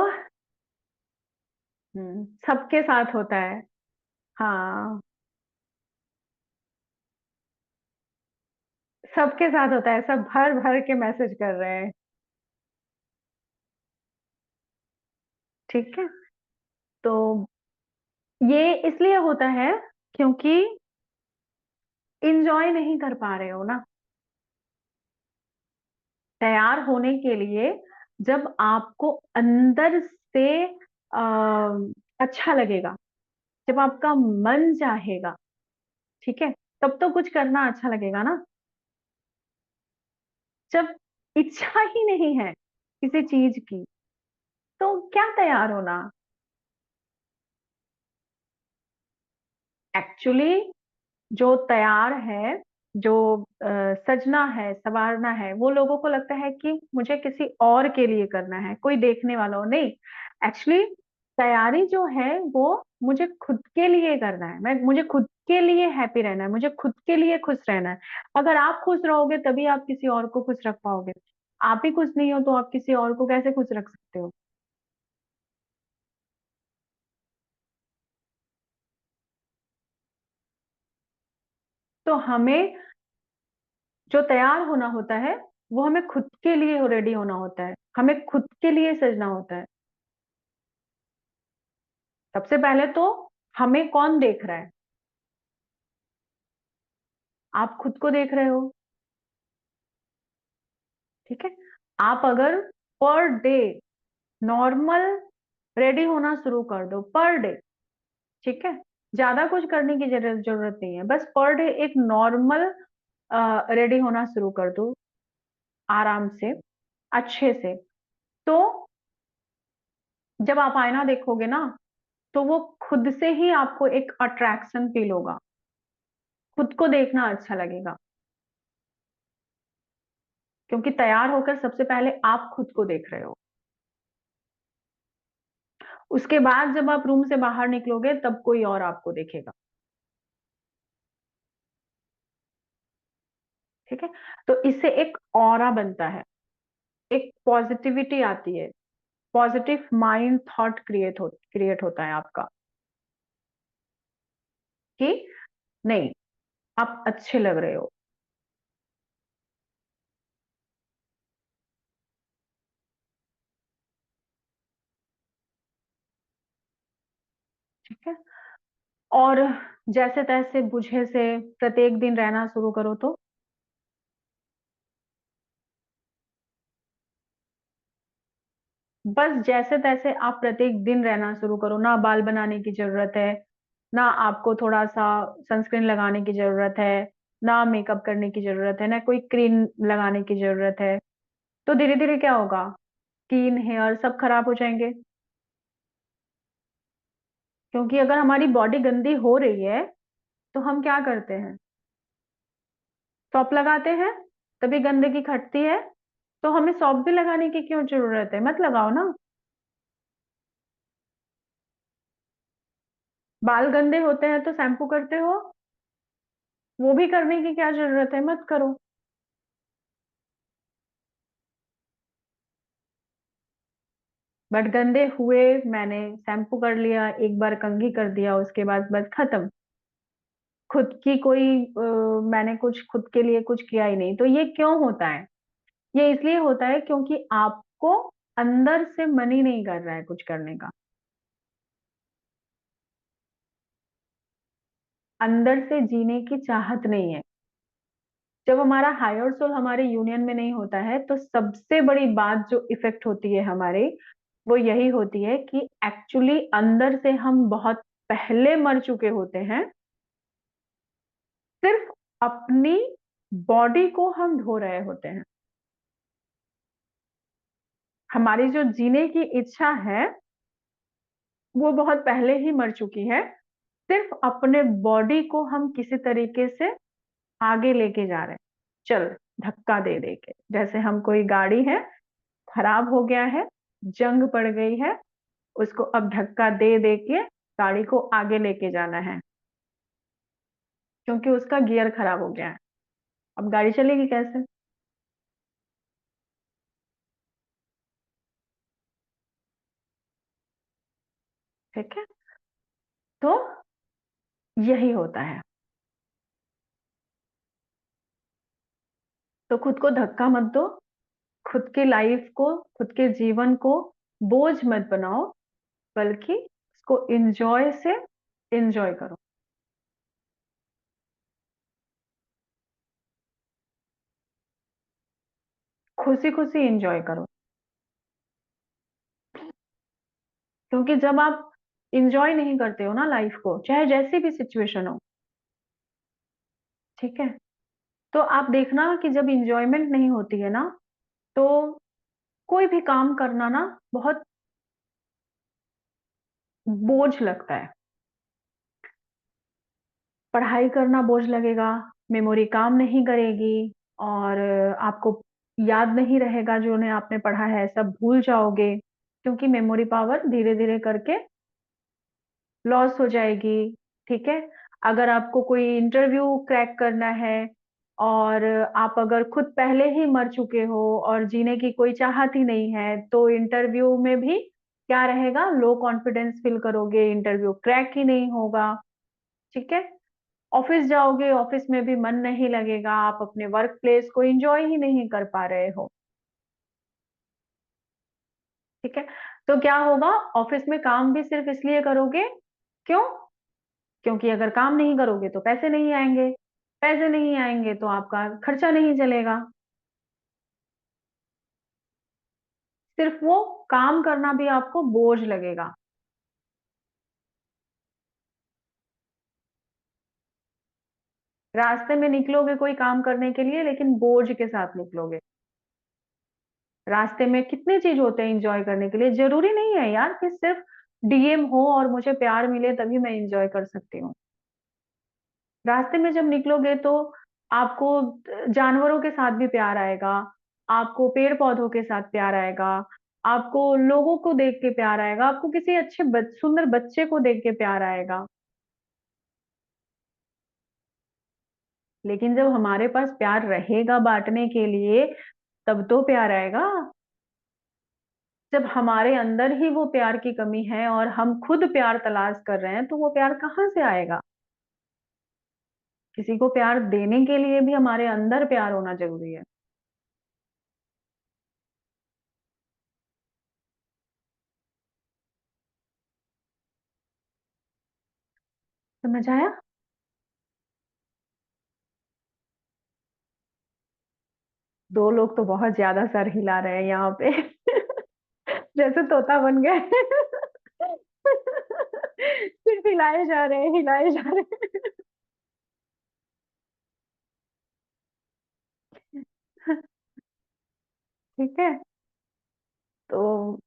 सबके साथ होता है। हाँ, सबके साथ होता है, सब भर भर के मैसेज कर रहे हैं। ठीक है, तो ये इसलिए होता है क्योंकि इंजॉय नहीं कर पा रहे हो ना। तैयार होने के लिए जब आपको अंदर से अच्छा लगेगा, जब आपका मन चाहेगा, ठीक है, तब तो कुछ करना अच्छा लगेगा ना। जब इच्छा ही नहीं है किसी चीज की, तो क्या तैयार होना। एक्चुअली जो तैयार है जो सजना है, संवारना है, वो लोगों को लगता है कि मुझे किसी और के लिए करना है, कोई देखने वाला हो, नहीं। एक्चुअली तैयारी जो है वो मुझे खुद के लिए करना है, मैं मुझे खुद के लिए हैप्पी रहना है, मुझे खुद के लिए खुश रहना है। अगर आप खुश रहोगे तभी आप किसी और को खुश रख पाओगे। आप ही खुश नहीं हो तो आप किसी और को कैसे खुश रख सकते हो? तो हमें जो तैयार होना होता है वो हमें खुद के लिए रेडी होना होता है, हमें खुद के लिए सजना होता है। सबसे पहले तो हमें कौन देख रहा है? आप खुद को देख रहे हो। ठीक है। आप अगर पर डे नॉर्मल रेडी होना शुरू कर दो पर डे, ठीक है, ज्यादा कुछ करने की जरूरत नहीं है, बस पर डे एक नॉर्मल रेडी होना शुरू कर दो, आराम से, अच्छे से। तो जब आप आईना देखोगे ना, तो वो खुद से ही आपको एक अट्रैक्शन फील होगा, खुद को देखना अच्छा लगेगा। क्योंकि तैयार होकर सबसे पहले आप खुद को देख रहे हो। उसके बाद जब आप रूम से बाहर निकलोगे तब कोई और आपको देखेगा। ठीक है। तो इससे एक ऑरा बनता है, एक पॉजिटिविटी आती है, पॉजिटिव माइंड थॉट क्रिएट होता है आपका, कि नहीं, आप अच्छे लग रहे हो। ठीक है। और जैसे तैसे बुझे से प्रत्येक दिन रहना शुरू करो तो, बस जैसे तैसे आप प्रत्येक दिन रहना शुरू करो, ना बाल बनाने की जरूरत है, ना आपको थोड़ा सा सनस्क्रीन लगाने की जरूरत है, ना मेकअप करने की जरूरत है, ना कोई क्रीम लगाने की जरूरत है। तो धीरे धीरे क्या होगा, स्किन हेयर सब खराब हो जाएंगे। क्योंकि अगर हमारी बॉडी गंदी हो रही है तो हम क्या करते हैं, सॉप लगाते हैं, तभी गंदगी घटती है। तो हमें सॉप भी लगाने की क्यों जरूरत है, मत लगाओ ना। बाल गंदे होते हैं तो शैम्पू करते हो, वो भी करने की क्या जरूरत है, मत करो। बट गंदे हुए, मैंने शैम्पू कर लिया, एक बार कंघी कर दिया, उसके बाद बस खत्म। खुद की कोई मैंने कुछ खुद के लिए कुछ किया ही नहीं। तो ये क्यों होता है? ये इसलिए होता है क्योंकि आपको अंदर से मन ही नहीं कर रहा है कुछ करने का, अंदर से जीने की चाहत नहीं है। जब हमारा हायर सोल हमारे यूनियन में नहीं होता है तो सबसे बड़ी बात जो इफेक्ट होती है हमारे, वो यही होती है कि एक्चुअली अंदर से हम बहुत पहले मर चुके होते हैं। सिर्फ अपनी बॉडी को हम धो रहे होते हैं। हमारी जो जीने की इच्छा है वो बहुत पहले ही मर चुकी है। सिर्फ अपने बॉडी को हम किसी तरीके से आगे लेके जा रहे हैं, चल, धक्का दे दे के, जैसे हम कोई गाड़ी है, खराब हो गया है, जंग पड़ गई है, उसको अब धक्का दे दे के गाड़ी को आगे लेके जाना है, क्योंकि उसका गियर खराब हो गया है। अब गाड़ी चलेगी कैसे? ठीक है। तो यही होता है। तो खुद को धक्का मत दो, खुद की लाइफ को, खुद के जीवन को बोझ मत बनाओ, बल्कि इसको एंजॉय से एंजॉय करो। खुशी खुशी एंजॉय करो। क्योंकि जब आप इंजॉय नहीं करते हो ना लाइफ को, चाहे जैसी भी सिचुएशन हो, ठीक है, तो आप देखना कि जब इंजॉयमेंट नहीं होती है ना, तो कोई भी काम करना ना बहुत बोझ लगता है। पढ़ाई करना बोझ लगेगा, मेमोरी काम नहीं करेगी और आपको याद नहीं रहेगा जो ने आपने पढ़ा है, सब भूल जाओगे क्योंकि मेमोरी पावर धीरे-धीरे करके लॉस हो जाएगी, ठीक है? अगर आपको कोई इंटरव्यू क्रैक करना है और आप अगर खुद पहले ही मर चुके हो और जीने की कोई चाहत ही नहीं है, तो इंटरव्यू में भी क्या रहेगा? लो कॉन्फिडेंस फ़ील करोगे, इंटरव्यू क्रैक ही नहीं होगा, ठीक है? ऑफ़िस जाओगे, ऑफ़िस में भी मन नहीं लगेगा, आप अपने वर्क प्लेस को एन्जॉय ही नहीं कर पा रहे हो, ठीक है? तो क्या होगा? ऑफ़िस में काम भी सिर्फ़ इसलिए करोगे क्यों? क्योंकि अगर काम नहीं करोगे तो पैसे नहीं आएँगे, पैसे नहीं आएँगे तो आपका खर्चा नहीं चलेगा। सिर्फ़ वो काम करना भी आपको बोझ लगेगा। रास्ते में निकलोगे कोई काम करने के लिए लेकिन बोझ के साथ निकलोगे। रास्ते में कितनी चीज़ होते हैं एन्जॉय करने के लिए, ज़रूरी नहीं है यार कि सिर्फ़ डीएम हो और मुझे प्यार मिले तभी मैं एन्जॉय कर सकती हूँ। रास्ते में जब निकलोगे तो आपको जानवरों के साथ भी प्यार आएगा, आपको पेड़-पौधों के साथ प्यार आएगा, आपको लोगों को देख के प्यार आएगा, आपको किसी अच्छे सुंदर बच्चे को देख के प्यार आएगा। लेकिन जब हमारे पास प्यार रहेगा बाँटने के लिए, तब तो प्यार आएगा। जब हमारे अंदर ही वो प्यार की कमी है और हम खुद प्यार तलाश कर रहे हैं, तो वो प्यार कहाँ से आएगा? किसी को प्यार देने के लिए भी हमारे अंदर प्यार होना ज़रूरी है। समझ आया? 2 लोग तो बहुत ज़्यादा सर हिला रहे हैं यहाँ पे। जैसे तोता बन गए। सिर्फ हिलाए जा रहे हैं, हिलाए जा रहे हैं। ठीक है? तो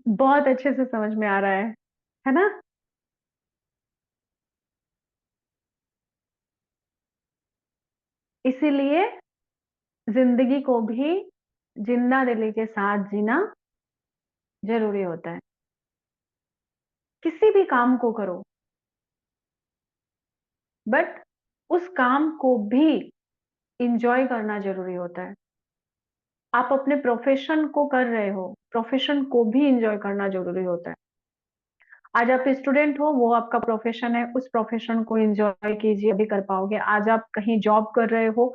बहुत अच्छे से समझ में आ रहा है ना? इसीलिए ज़िंदगी को भी ज़िंदा-दिली के साथ जीना ज़रूरी होता है। किसी भी काम को करो, बट उस काम को भी एन्जॉय करना ज़रूरी होता है। आप अपने प्रोफ़ेशन को कर रहे हो, प्रोफ़ेशन को भी एन्जॉय करना ज़रूरी होता है। आज आप स्टूडेंट हो, वो आपका प्रोफ़ेशन है, उस प्रोफ़ेशन को एन्जॉय कीजिए, अभी कर पाओगे। आज आप कहीं जॉब कर रहे हो,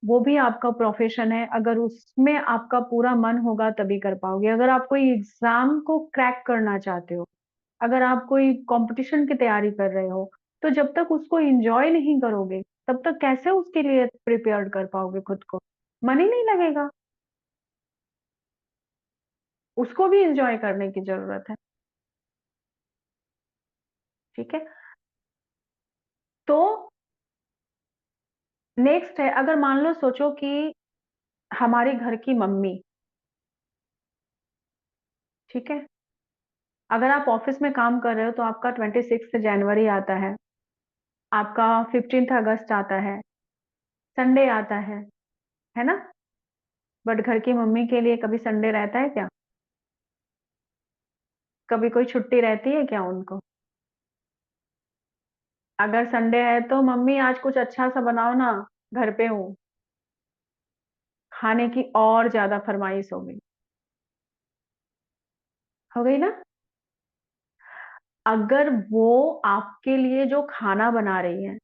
वो भी आपका प्रोफ़ेशन है, अगर उसमें आपका पूरा मन होगा तभी कर पाओगे। अगर आप कोई एग्ज़ाम को क्रैक करना चाहते हो, अगर आप कोई कॉम्पिटिशन की तैयारी कर रहे हो, तो जब तक उसको एन्जॉय नहीं करोगे, तब तक कैसे उसके लिए प्रिपेयर्ड कर पाओगे खुद को? मन ही नहीं लगेगा, उसको भी एन्जॉय करने की ज़रूरत है, ठीक है? तो नेक्स्ट है अगर मान लो सोचो कि हमारे घर की मम्मी, ठीक है? अगर आप ऑफ़िस में काम कर रहे हो तो आपका 26th जनवरी आता आपका 15th अगस्त आता संडे आता है ना? बट घर की मम्मी के लिए कभी संडे रहता है क्या? कभी कोई छुट्टी रहती है क्या उनको? अगर संडे है तो मम्मी आज कुछ अच्छा-सा बनाओ ना, घर पे हूँ, खाने की और ज़्यादा फ़रमाइश होगी, हो गई ना? अगर वो आपके लिए जो खाना बना रही हैं,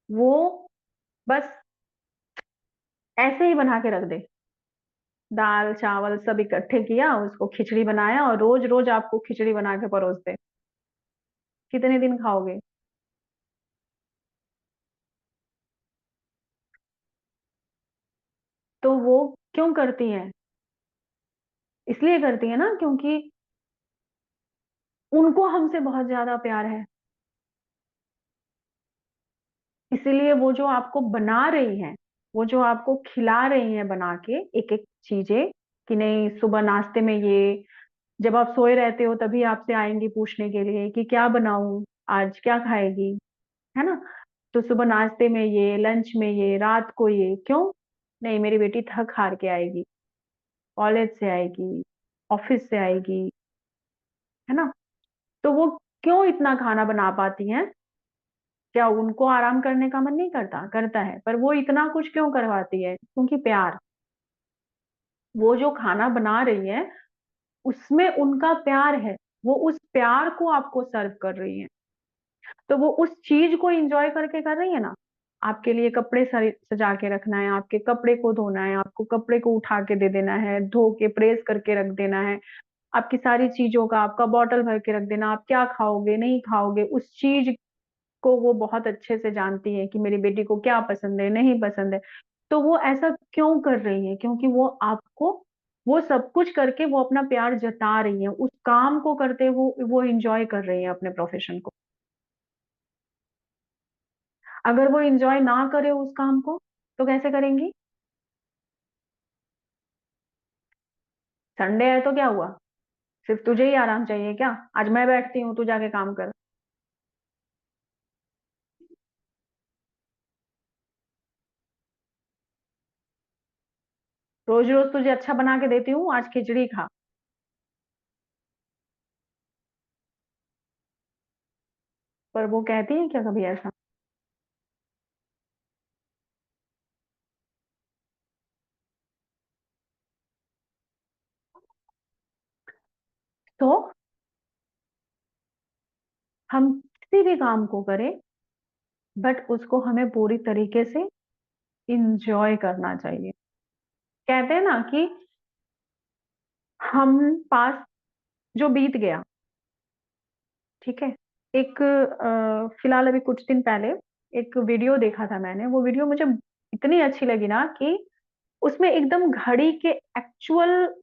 वो बस ऐसे ही बना के रख दे, दाल-चावल सब इकट्ठे किया, उसको खिचड़ी बनाया और रोज़-रोज़ आपको खिचड़ी बना के परोस दे, कितने दिन खाओगे? तो वो क्यों करती हैं? इसलिए करती हैं ना क्योंकि उनको हमसे बहुत ज़्यादा प्यार है। इसीलिए वो जो आपको बना रही हैं, वो जो आपको खिला रही हैं बना के एक-एक चीज़ें कि नहीं सुबह नाश्ते में ये, जब आप सोए रहते हो तभी आपसे आएँगी पूछने के लिए कि क्या बनाऊँ? आज क्या खाएगी? है ना? तो सुबह नाश्ते में ये, लंच में ये, रात को ये, क्यों? नहीं, मेरी बेटी थक हार के आएगी, कॉलेज से आएगी, ऑफिस से आएगी, है ना? तो वो क्यों इतना खाना बना पाती हैं? क्या उनको आराम करने का मन नहीं करता? करता है, पर वो इतना कुछ क्यों करवाती है? क्योंकि प्यार। वो जो खाना बना रही है उसमें उनका प्यार है, वो उस प्यार को आपको सर्व कर रही है, तो वो उस चीज को एंजॉय करके कर रही है ना। आपके लिए कपड़े सजा के रखना है, आपके कपड़े को धोना है, आपको कपड़े को उठा के दे देना है, धो के प्रेस करके रख देना है, आपकी सारी चीजों का, आपका बॉटल भर के रख देना, आप क्या खाओगे नहीं खाओगे, उस चीज को वो बहुत अच्छे से जानती है कि मेरी बेटी को क्या पसंद है नहीं पसंद है। तो वो ऐसा क्यों कर रही है? क्योंकि वो आपको, वो सब कुछ करके वो अपना प्यार जता रही है, उस काम को करते वो एंजॉय कर रही है अपने प्रोफेशन को। अगर वो एंजॉय ना करे उस काम को तो कैसे करेंगी? संडे है तो क्या हुआ? सिर्फ तुझे ही आराम चाहिए क्या? आज मैं बैठती हूँ, तू जाके काम कर। रोज रोज तुझे अच्छा बना के देती हूँ, आज खिचड़ी खा। पर वो कहती है क्या कभी ऐसा? तो हम किसी भी काम को करें, बट उसको हमें पूरी तरीके से इंजॉय करना चाहिए। कहते हैं ना कि हम पास जो बीत गया, ठीक है, एक फिलहाल अभी कुछ दिन पहले एक वीडियो देखा था मैंने, वो वीडियो मुझे इतनी अच्छी लगी ना कि उसमें एकदम घड़ी के एक्चुअल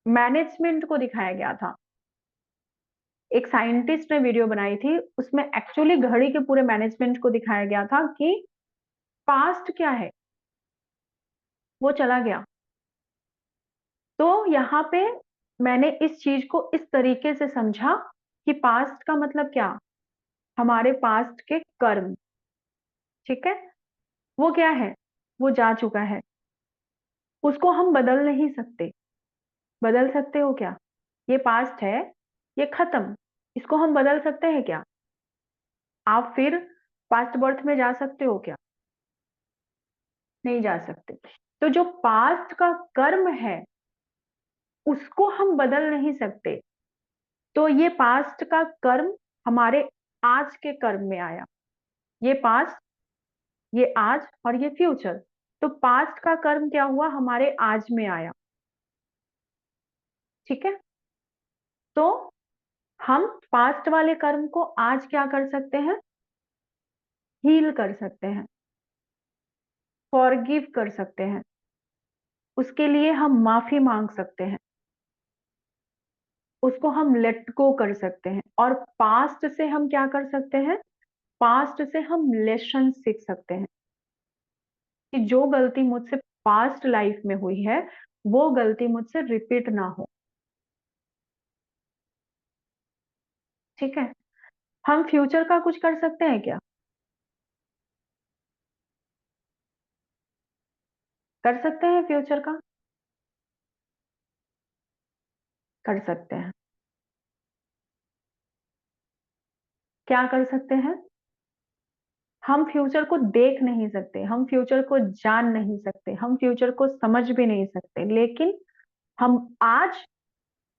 मैनेजमेंट को दिखाया गया था। एक साइंटिस्ट ने वीडियो बनाई थी, उसमें एक्चुअली घड़ी के पूरे मैनेजमेंट को दिखाया गया था कि पास्ट क्या है, वो चला गया। तो यहाँ पे मैंने इस चीज को इस तरीके से समझा कि पास्ट का मतलब क्या, हमारे पास्ट के कर्म, ठीक है, वो क्या है, वो जा चुका है, उसको हम बदल नहीं सकते। बदल सकते हो क्या? ये पास्ट है, ये खत्म, इसको हम बदल सकते हैं क्या? आप फिर पास्ट बर्थ में जा सकते हो क्या? नहीं जा सकते। तो जो पास्ट का कर्म है उसको हम बदल नहीं सकते। तो ये पास्ट का कर्म हमारे आज के कर्म में आया। ये पास्ट, ये आज और ये फ्यूचर। तो पास्ट का कर्म क्या हुआ, हमारे आज में आया, ठीक है। तो हम पास्ट वाले कर्म को आज क्या कर सकते हैं, हील कर सकते हैं, फॉरगिव कर सकते हैं, उसके लिए हम माफी मांग सकते हैं, उसको हम लेट गो कर सकते हैं। और पास्ट से हम क्या कर सकते हैं, पास्ट से हम लेसन सीख सकते हैं कि जो गलती मुझसे पास्ट लाइफ में हुई है वो गलती मुझसे रिपीट ना हो, ठीक है। हम फ्यूचर का कुछ कर सकते हैं क्या? कर सकते हैं फ्यूचर का? कर सकते हैं। क्या कर सकते हैं? हम फ्यूचर को देख नहीं सकते, हम फ्यूचर को जान नहीं सकते, हम फ्यूचर को समझ भी नहीं सकते, लेकिन हम आज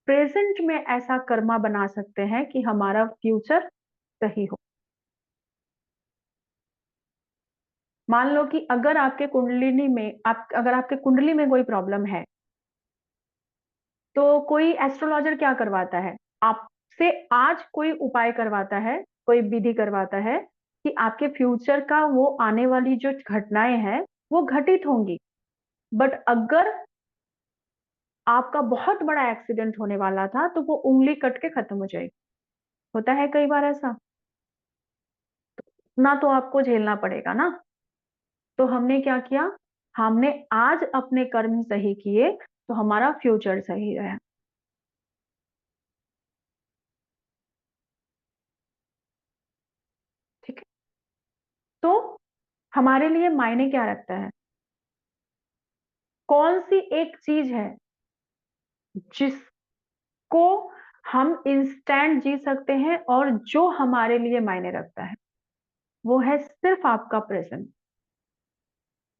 प्रेजेंट में ऐसा कर्मा बना सकते हैं कि हमारा फ्यूचर सही हो। मान लो कि अगर आपके कुंडलिनी में, आप अगर आपके कुंडली में कोई प्रॉब्लम है, तो कोई एस्ट्रोलॉजर क्या करवाता है, आपसे आज कोई उपाय करवाता है, कोई विधि करवाता है कि आपके फ्यूचर का वो आने वाली जो घटनाएं हैं वो घटित होंगी। बट अगर आपका बहुत बड़ा एक्सीडेंट होने वाला था तो वो उंगली कट के खत्म हो जाएगी। होता है कई बार ऐसा, ना तो आपको झेलना पड़ेगा ना। तो हमने क्या किया, हमने आज अपने कर्म सही किए तो हमारा फ्यूचर सही रहा। ठीक है। तो हमारे लिए मायने क्या रखता है? कौन-सी एक चीज़ है जिसको हम इंस्टेंट जी सकते हैं और जो हमारे लिए मायने रखता है? वो है सिर्फ़ आपका प्रेज़ेंट।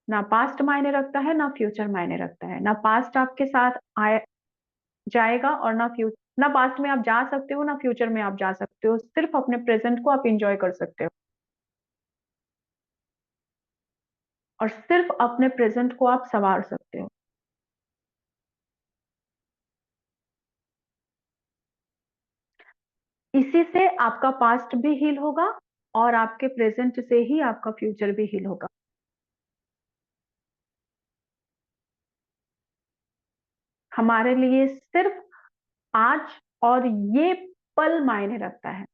ना पास्ट मायने रखता है, ना फ्यूचर मायने रखता है। ना पास्ट आपके साथ आए जाएगा और ना पास्ट में आप जा सकते हो, ना फ्यूचर में आप जा सकते हो। सिर्फ़ अपने प्रेज़ेंट को आप एन्जॉय कर सकते हो और सिर्फ़ अपने प्रेज़ेंट को आप सँवार सकते हो। इसी से आपका पास्ट भी हील होगा और आपके प्रेज़ेंट से ही आपका फ्यूचर भी हील होगा। हमारे लिए सिर्फ़ आज और ये पल मायने रखता है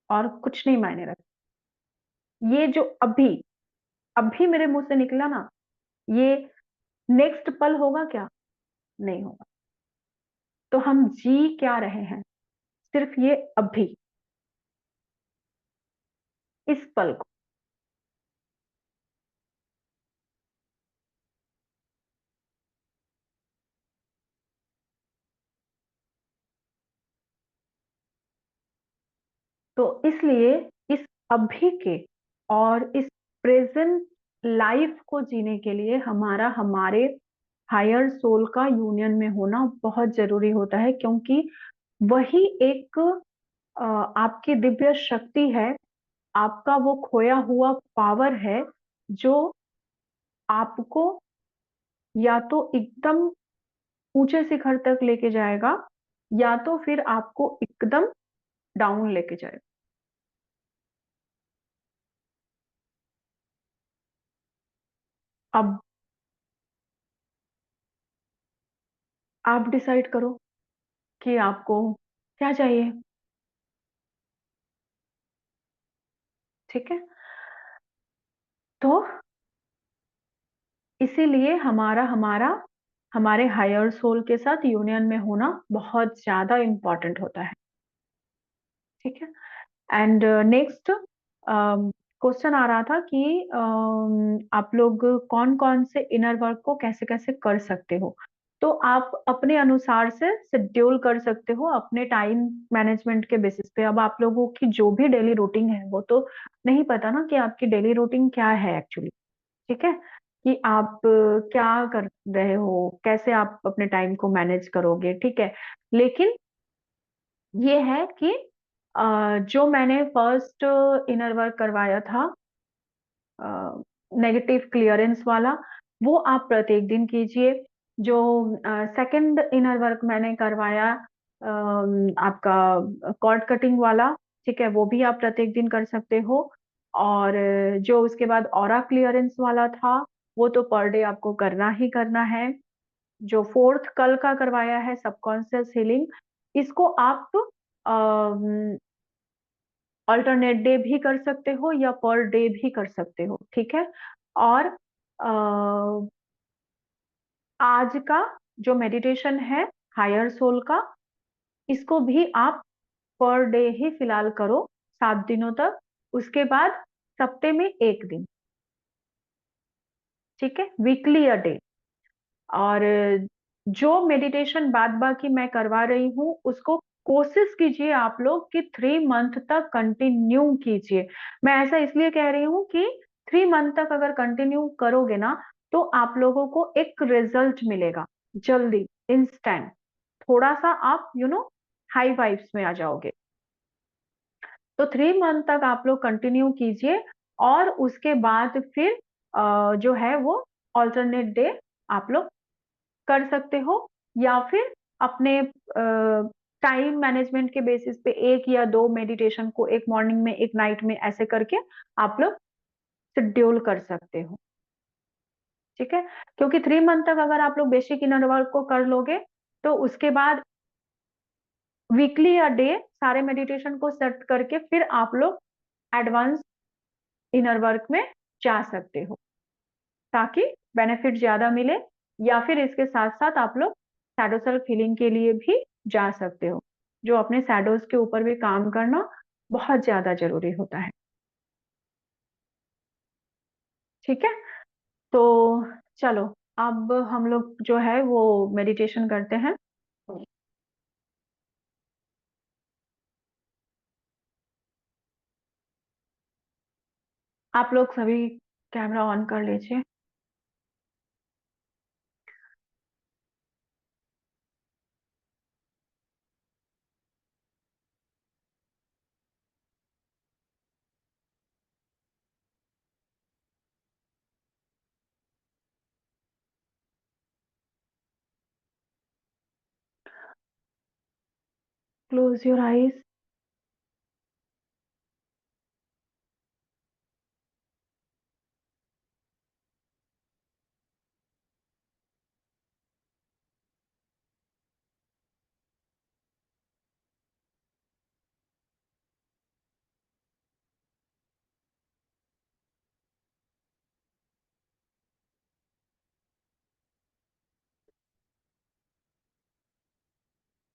और कुछ नहीं मायने रखता। ये जो अभी मेरे मुँह से निकला ना, ये नेक्स्ट पल होगा क्या? नहीं होगा। तो हम जी क्या रहे हैं? सिर्फ़ ये अभी, इस पल को। तो इसलिए इस अभी के और इस प्रेज़ेंट लाइफ़ को जीने के लिए हमारे हायर सोल का यूनियन में होना बहुत ज़रूरी होता है क्योंकि वही एक आपकी दिव्य शक्ति है, आपका वो खोया हुआ पावर है, जो आपको या तो एकदम ऊँचे शिखर तक लेके जाएगा या तो फिर आपको एकदम डाउन लेके जाएगा। अब आप डिसाइड करो कि आपको क्या चाहिए, ठीक है? तो इसीलिए हमारे हायर सोल के साथ यूनियन में होना बहुत ज़्यादा इम्पोर्टेंट होता है, ठीक है? एंड नेक्स्ट क्वेश्चन आ रहा था कि आप लोग कौन-कौन से इनर वर्क को कैसे-कैसे कर सकते हो? तो आप अपने अनुसार से शेड्यूल कर सकते हो अपने टाइम मैनेजमेंट के बेसिस पे। अब आप लोगों की जो भी डेली रूटीन है, वो तो नहीं पता ना कि आपकी डेली रूटीन क्या है एक्चुअली, ठीक है? कि आप क्या कर रहे हो, कैसे आप अपने टाइम को मैनेज करोगे, ठीक है? लेकिन ये है कि जो मैंने फर्स्ट इनर वर्क करवाया था नेगेटिव क्लियरेंस वाला, वो आप प्रत्येक दिन कीजिए। जो सेकंड इनर वर्क मैंने करवाया आपका कॉर्ड कटिंग वाला, ठीक है? वो भी आप प्रत्येक दिन कर सकते हो और जो उसके बाद ऑरा क्लियरेंस वाला था, वो तो पर डे आपको करना ही करना है। जो फोर्थ कल का करवाया है सबकॉन्शियस हीलिंग, इसको आप अम अल्टरनेट डे भी कर सकते हो या पर डे भी कर सकते हो, ठीक है? और आज का जो मेडिटेशन है हायर सोल का, इसको भी आप पर डे ही फिलहाल करो 7 दिनों तक। उसके बाद हफ्ते में 1 दिन, ठीक है? Weekly a day. और जो मेडिटेशन बाद-बाकी मैं करवा रही हूँ, उसको कोशिश कीजिए आप लोग कि 3 मंथ तक कंटिन्यू कीजिए। मैं ऐसा इसलिए कह रही हूँ कि 3 मंथ तक अगर कंटिन्यू करोगे ना, तो आप लोगों को एक रिज़ल्ट मिलेगा, जल्दी, इंस्टेंट। थोड़ा-सा आप हाई वाइब्स में आ जाओगे। तो 3 मंथ तक आप लोग कंटिन्यू कीजिए और उसके बाद फिर जो है वो अल्टरनेट डे आप लोग कर सकते हो या फिर अपने टाइम मैनेजमेंट के बेसिस पे 1 या 2 मेडिटेशन को एक मॉर्निंग में, एक नाइट में ऐसे करके आप लोग शेड्यूल कर सकते हो, ठीक है? क्योंकि 3 मंथ तक अगर आप लोग बेसिक इनर वर्क को कर लोगे, तो उसके बाद वीकली या डे सारे मेडिटेशन को सेट करके फिर आप लोग एडवांस इनर वर्क में जा सकते हो, ताकि बेनिफिट ज़्यादा मिले या फिर इसके साथ-साथ आप लोग शैडो सेल्फ हीलिंग के लिए भी जा सकते हो, जो अपने शैडोज़ के ऊपर भी काम करना बहुत ज़्यादा ज़रूरी होता है। ठीक है? तो चलो, अब हम लोग जो है वो मेडिटेशन करते हैं। आप लोग सभी कैमरा ऑन कर लीजिए। Close your eyes.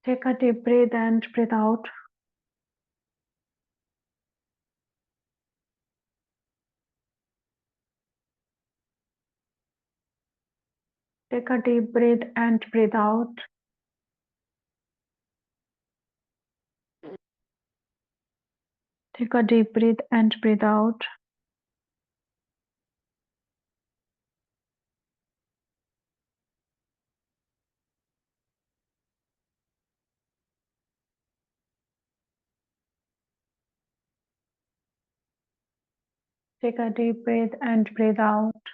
Take a deep breath and breathe out. Take a deep breath and breathe out. Take a deep breath and breathe out. Take a deep breath and breathe out.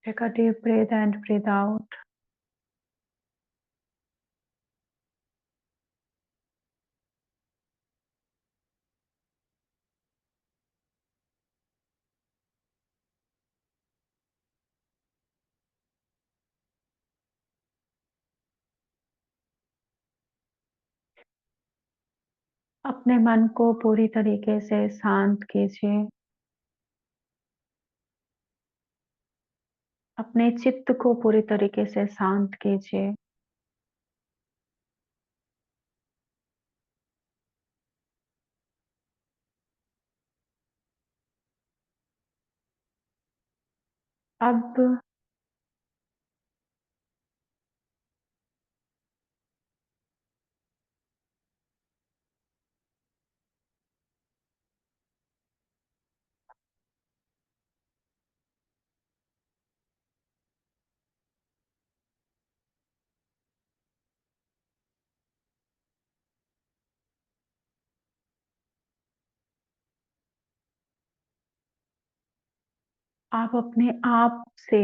Take a deep breath and breathe out. अपने मन को पूरी तरीके से शांत कीजिए। अपने चित्त को पूरी तरीके से शांत कीजिए। अब आप अपने आप से,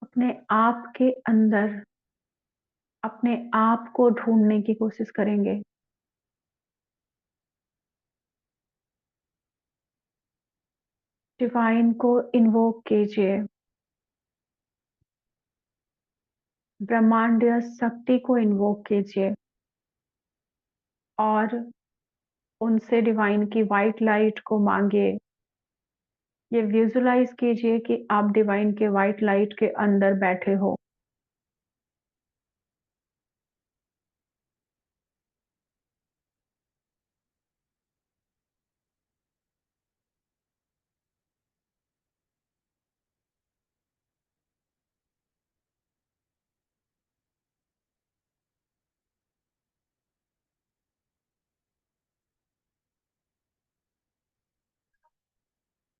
अपने आप के अंदर अपने आप को ढूंढने की कोशिश करेंगे। डिवाइन को इन्वोक कीजिए। ब्रह्मांडीय शक्ति को इन्वोक कीजिए और उनसे डिवाइन की व्हाइट लाइट को मांगिए। ये विजुलाइज कीजिए कि आप डिवाइन के व्हाइट लाइट के अंदर बैठे हो।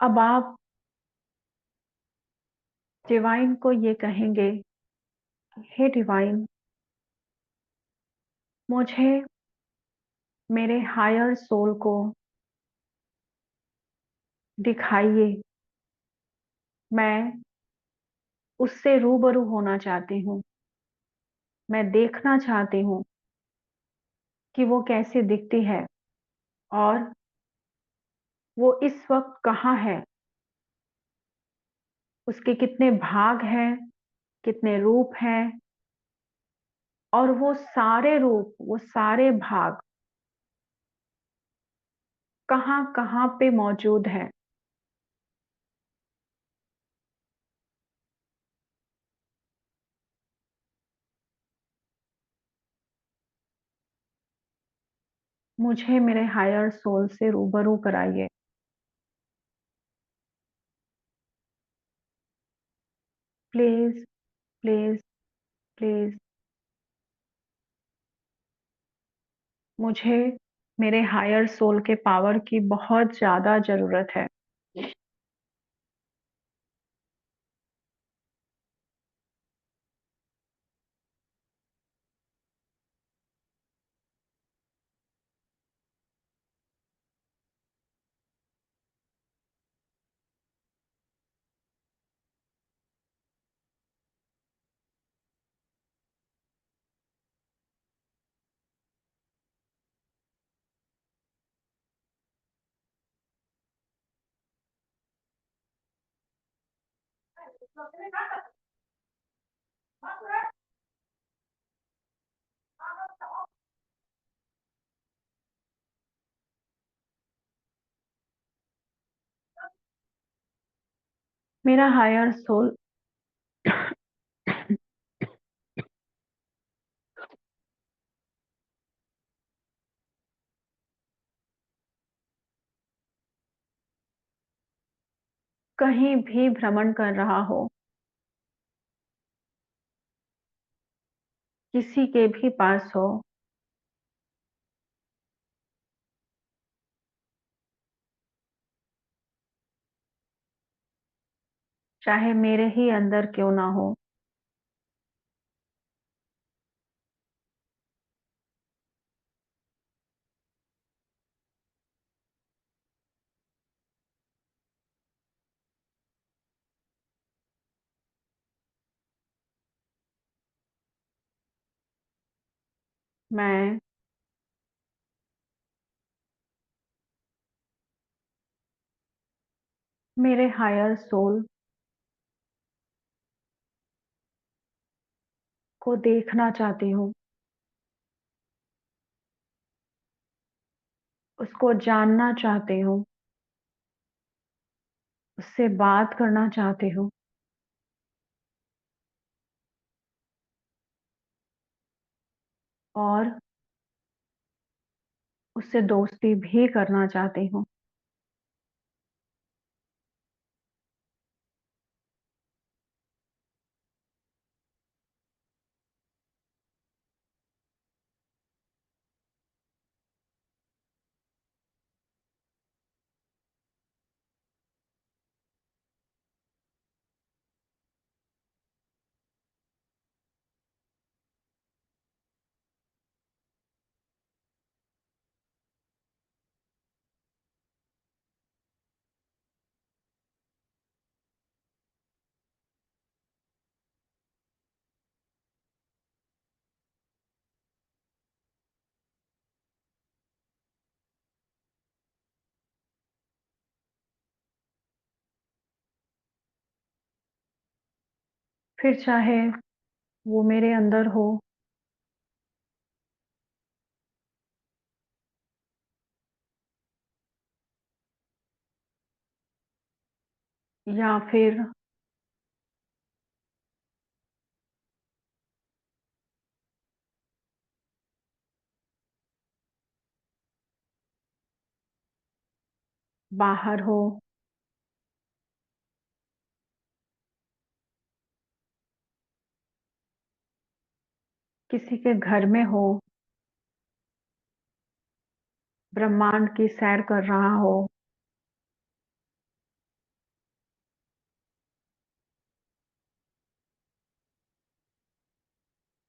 अब आप डिवाइन को ये कहेंगे, हे डिवाइन, मुझे मेरे हायर सोल को दिखाइए। मैं उससे रूबरू होना चाहती हूँ। मैं देखना चाहती हूँ कि वो कैसे दिखती है और वो इस वक्त कहाँ है। उसके कितने भाग हैं, कितने रूप हैं और वो सारे रूप, वो सारे भाग कहाँ कहाँ पे मौजूद है। मुझे मेरे हायर सोल से रूबरू कराइए। Please, please, please. मुझे मेरे हायर सोल के पावर की बहुत ज़्यादा ज़रूरत है। मेरा हायर सोल कहीं भी भ्रमण कर रहा हो, किसी के भी पास हो, चाहे मेरे ही अंदर क्यों ना हो, मैं मेरे हायर सोल को देखना चाहती हूँ, उसको जानना चाहती हूँ, उससे बात करना चाहती हूँ और उससे दोस्ती भी करना चाहती हूँ। फिर चाहे वो मेरे अंदर हो या फिर बाहर हो, किसी के घर में हो, ब्रह्मांड की सैर कर रहा हो,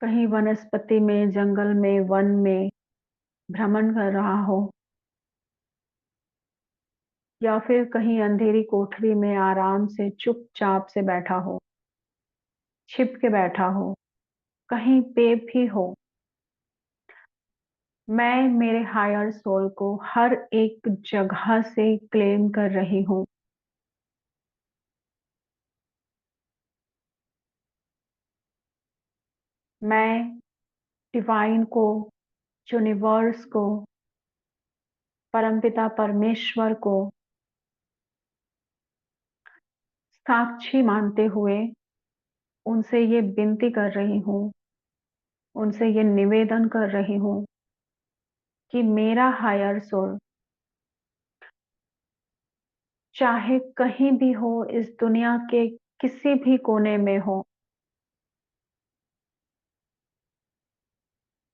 कहीं वनस्पति में, जंगल में, वन में भ्रमण कर रहा हो या फिर कहीं अंधेरी कोठरी में आराम से चुपचाप से बैठा हो, छिप के बैठा हो, कहीं पे भी हो, मैं मेरे हायर सोल को हर एक जगह से क्लेम कर रही हूँ। मैं डिवाइन को, यूनिवर्स को, परमपिता परमेश्वर को साक्षी मानते हुए उनसे ये विनती कर रही हूँ, उनसे ये निवेदन कर रही हूँ कि मेरा हायर सोल चाहे कहीं भी हो, इस दुनिया के किसी भी कोने में हो,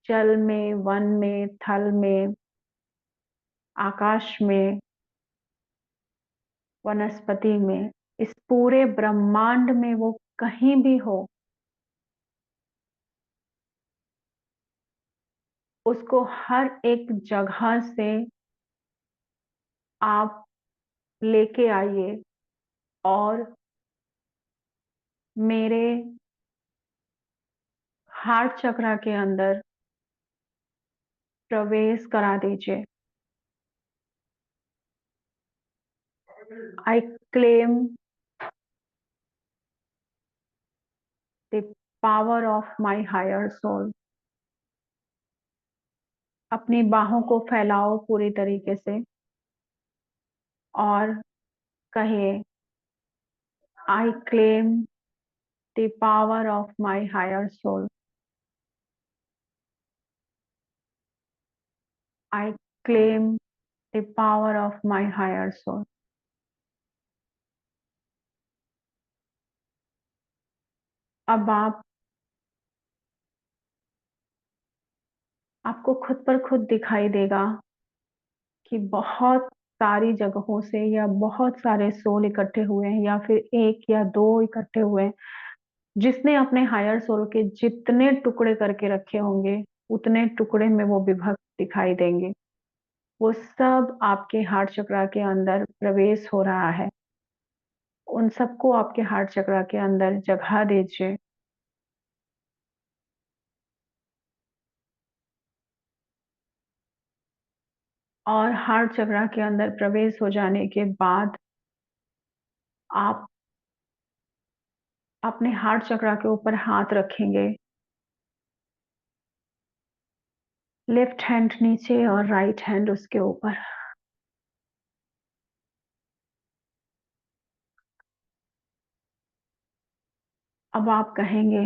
जल में, वन में, थल में, आकाश में, वनस्पति में, इस पूरे ब्रह्मांड में वो कहीं भी हो, उसको हर एक जगह से आप लेके आइए और मेरे हार्ट चक्रा के अंदर प्रवेश करा दीजिए। I claim the power of my higher soul. अपनी बाहों को फैलाओ पूरी तरीके से और कहिए, I claim the power of my higher soul. I claim the power of my higher soul. अब आपको खुद पर खुद दिखाई देगा कि बहुत सारी जगहों से या बहुत सारे सोल इकट्ठे हुए हैं या फिर एक या दो इकट्ठे हुए हैं। जिसने अपने हायर सोल के जितने टुकड़े करके रखे होंगे, उतने टुकड़े में वो विभक्त दिखाई देंगे। वो सब आपके हार्ट चक्रा के अंदर प्रवेश हो रहा है। उन सबको आपके हार्ट चक्रा के अंदर जगह दीजिए। और हार्ट चक्रा के अंदर प्रवेश हो जाने के बाद आप अपने हार्ट चक्रा के ऊपर हाथ रखेंगे, लेफ्ट हैंड नीचे और राइट हैंड उसके ऊपर। अब आप कहेंगे,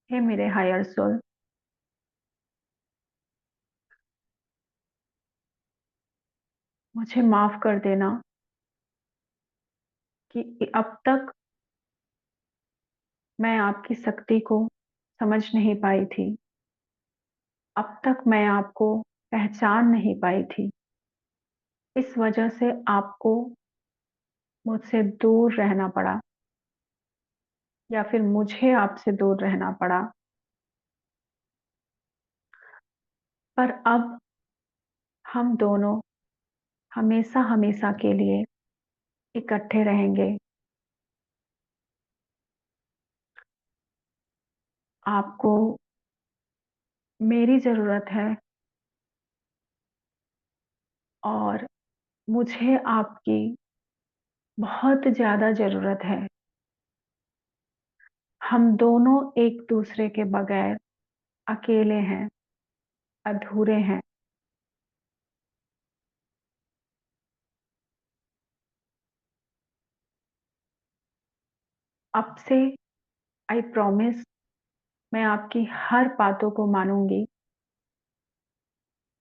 हे मेरे हायर सोल, मुझे माफ कर देना कि अब तक मैं आपकी शक्ति को समझ नहीं पाई थी। अब तक मैं आपको पहचान नहीं पाई थी। इस वजह से आपको मुझसे दूर रहना पड़ा या फिर मुझे आपसे दूर रहना पड़ा। पर अब हम दोनों हमेशा हमेशा के लिए इकट्ठे रहेंगे। आपको मेरी ज़रूरत है और मुझे आपकी बहुत ज़्यादा ज़रूरत है। हम दोनों एक दूसरे के बगैर अकेले हैं, अधूरे हैं। अब से आई प्रॉमिस, मैं आपकी हर बातों को मानूंगी।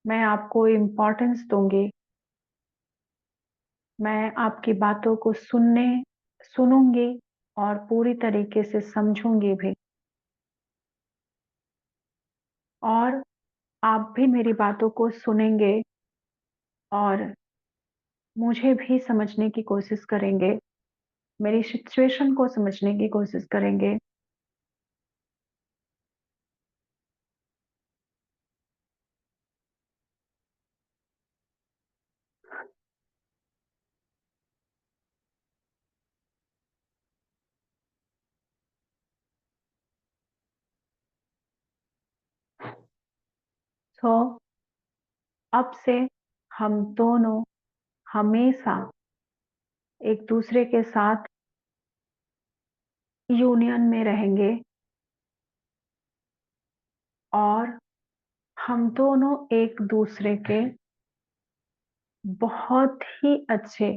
मैं आपको इम्पोर्टेंस दूंगी। मैं आपकी बातों को सुनूंगी और पूरी तरीके से समझूंगी भी। और आप भी मेरी बातों को सुनेंगे और मुझे भी समझने की कोशिश करेंगे, मेरी सिचुएशन को समझने की कोशिश करेंगे। तो अब से हम दोनों हमेशा एक दूसरे के साथ यूनियन में रहेंगे और हम दोनों एक दूसरे के बहुत ही अच्छे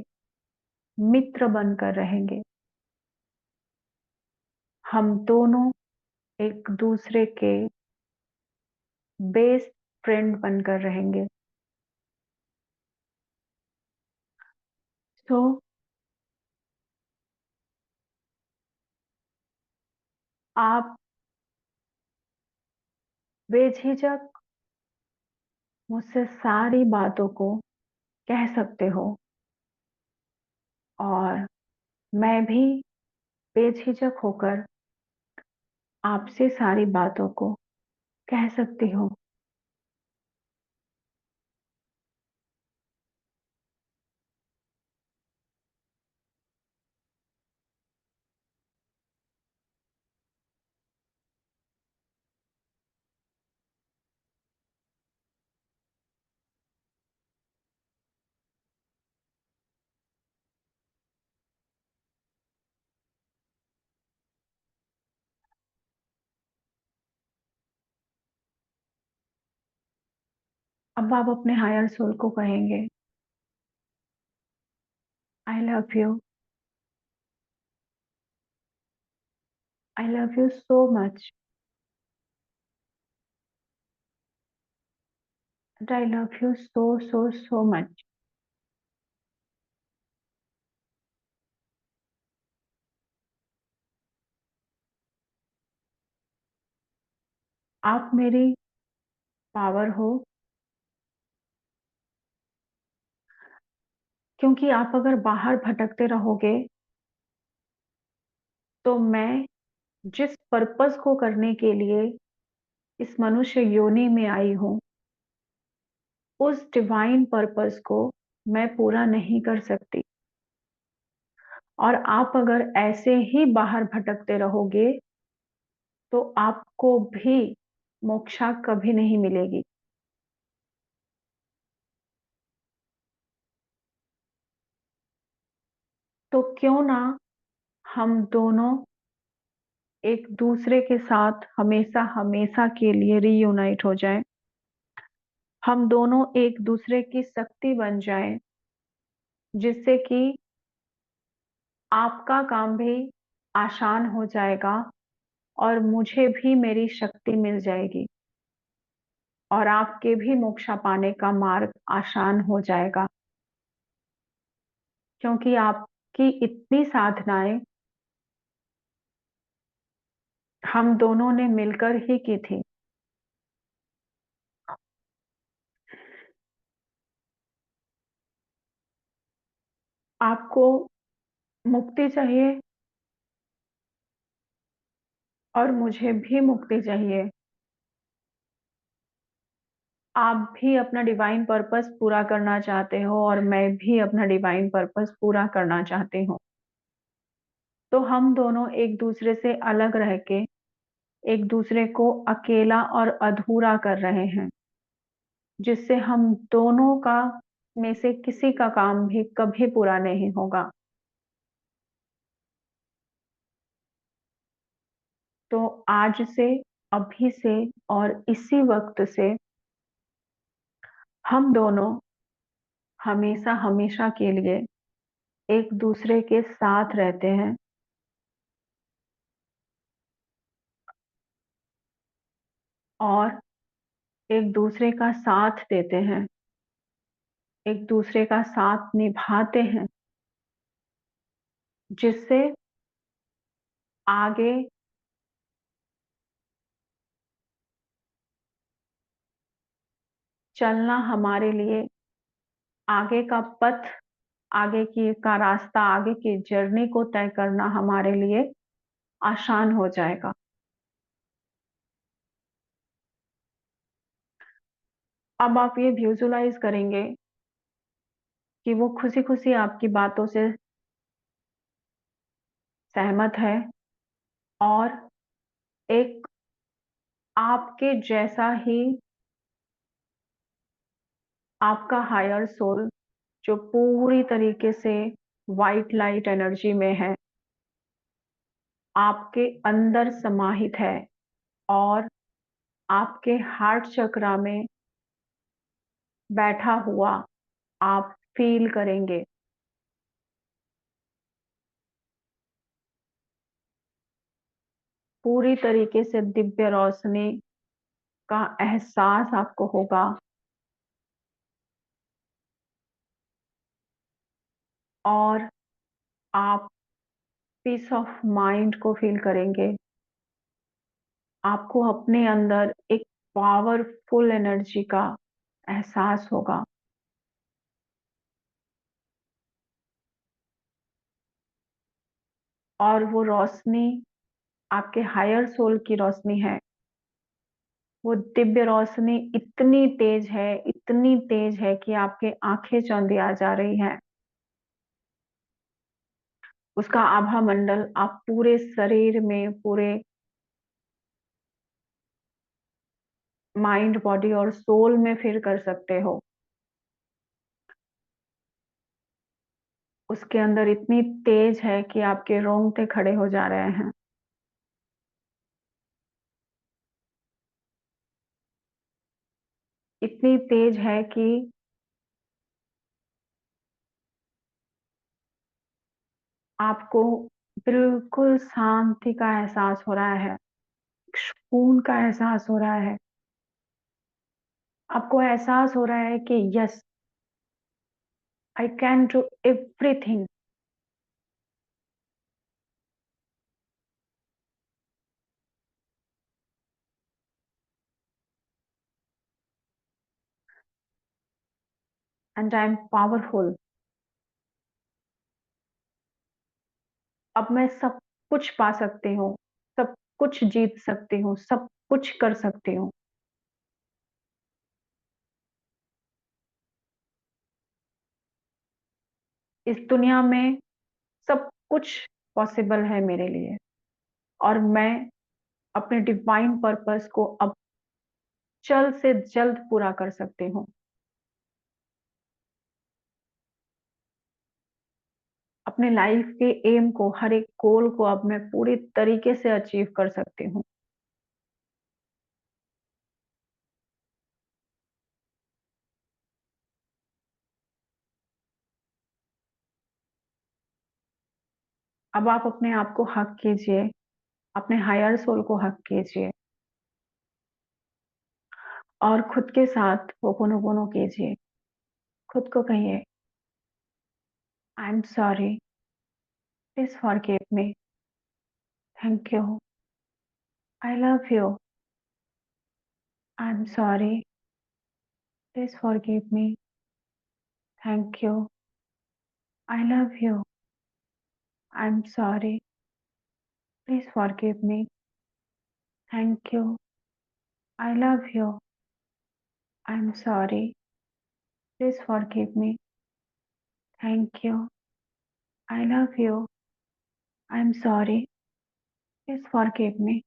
मित्र बनकर रहेंगे। हम दोनों एक दूसरे के बेस्ट फ्रेंड बनकर रहेंगे। तो आप बेझिझक मुझसे सारी बातों को कह सकते हो और मैं भी बेझिझक होकर आपसे सारी बातों को कह सकती हूँ। अब आप अपने हायर सोल को कहेंगे, I love you, I love you so much, I love you so so so much. आप मेरी पावर हो, क्योंकि आप अगर बाहर भटकते रहोगे तो मैं जिस पर्पस को करने के लिए इस मनुष्य योनि में आई हूँ, उस डिवाइन पर्पस को मैं पूरा नहीं कर सकती। और आप अगर ऐसे ही बाहर भटकते रहोगे तो आपको भी मोक्षा कभी नहीं मिलेगी। तो क्यों ना हम दोनों एक दूसरे के साथ हमेशा हमेशा के लिए रीयूनाइट हो जाएं। हम दोनों एक दूसरे की शक्ति बन जाएं, जिससे कि आपका काम भी आसान हो जाएगा और मुझे भी मेरी शक्ति मिल जाएगी और आपके भी मोक्षा पाने का मार्ग आसान हो जाएगा, क्योंकि आपकी इतनी साधनाएं हम दोनों ने मिलकर ही की थी। आपको मुक्ति चाहिए और मुझे भी मुक्ति चाहिए। आप भी अपना डिवाइन पर्पस पूरा करना चाहते हो और मैं भी अपना डिवाइन पर्पस पूरा करना चाहती हूँ। तो हम दोनों एक दूसरे से अलग रह के एक दूसरे को अकेला और अधूरा कर रहे हैं, जिससे हम दोनों का में से किसी का काम भी कभी पूरा नहीं होगा। तो आज से, अभी से और इसी वक्त से हम दोनों हमेशा हमेशा के लिए एक दूसरे के साथ रहते हैं और एक दूसरे का साथ देते हैं, एक दूसरे का साथ निभाते हैं, जिससे आगे चलना हमारे लिए, आगे का पथ, आगे की का रास्ता, आगे की जर्नी को तय करना हमारे लिए आसान हो जाएगा। अब आप ये विजुअलाइज करेंगे कि वो खुशी-खुशी आपकी बातों से सहमत है और एक आपके जैसा ही आपका हायर सोल, जो पूरी तरीके से व्हाइट लाइट एनर्जी में है, आपके अंदर समाहित है और आपके हार्ट चक्रा में बैठा हुआ आप फील करेंगे। पूरी तरीके से दिव्य रोशनी का एहसास आपको होगा और आप पीस ऑफ माइंड को फ़ील करेंगे। आपको अपने अंदर एक पावरफुल एनर्जी का एहसास होगा और वो रोशनी आपके हायर सोल की रोशनी है। वो दिव्य रोशनी इतनी तेज है कि आपकी आँखें चौंधी आ जा रही हैं। उसका आभा मंडल आप पूरे शरीर में, पूरे माइंड, बॉडी और सोल में फ़ील कर सकते हो। उसके अंदर इतनी तेज है कि आपके रोंगटे खड़े हो जा रहे हैं। इतनी तेज है कि आपको बिल्कुल शांति का एहसास हो रहा है, सुकून का एहसास हो रहा है। आपको एहसास हो रहा है कि yes, I can do everything. And I am powerful. अब मैं सब कुछ पा सकती हूँ, सब कुछ जीत सकती हूँ, सब कुछ कर सकती हूँ। इस दुनिया में सब कुछ पॉसिबल है मेरे लिए और मैं अपने डिवाइन पर्पस को अब जल्द से जल्द पूरा कर सकती हूँ। अपने लाइफ के एम को, हर एक गोल को अब मैं पूरी तरीके से अचीव कर सकती हूँ। अब आप अपने आप को हग कीजिए, अपने हायर सोल को हग कीजिए और खुद के साथ होपोनोपोनो कीजिए। खुद को कहिए, I am sorry, please forgive me, thank you, I love you, I am sorry, please forgive me, thank you, I love you, I am sorry, please forgive me, thank you, I love you, I am sorry, please forgive me, thank you, I love you, I am sorry, please forgive me,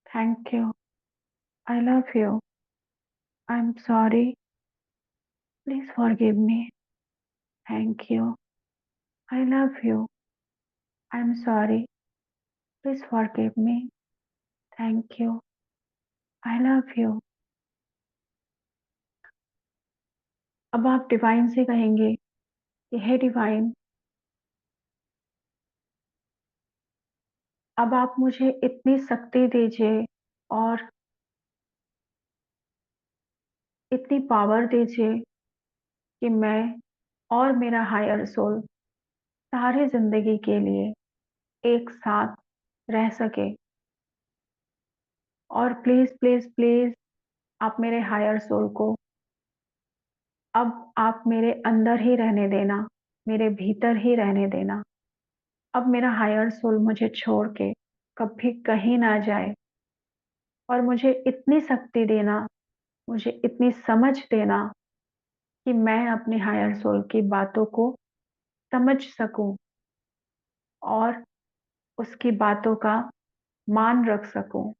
thank you, I love you, I am sorry, please forgive me, thank you, I love you, I am sorry, please forgive me, thank you, I love you. अब आप divine से कहेंगे कि हे divine, अब आप मुझे इतनी शक्ति दीजिए और इतनी पावर दीजिए कि मैं और मेरा हायर सोल सारी जिंदगी के लिए एक साथ रह सके। और प्लीज प्लीज प्लीज आप मेरे हायर सोल को अब आप मेरे अंदर ही रहने देना, मेरे भीतर ही रहने देना। अब मेरा हायर सोल मुझे छोड़ के कभी कहीं ना जाए और मुझे इतनी शक्ति देना, मुझे इतनी समझ देना कि मैं अपने हायर सोल की बातों को समझ सकूं और उसकी बातों का मान रख सकूं,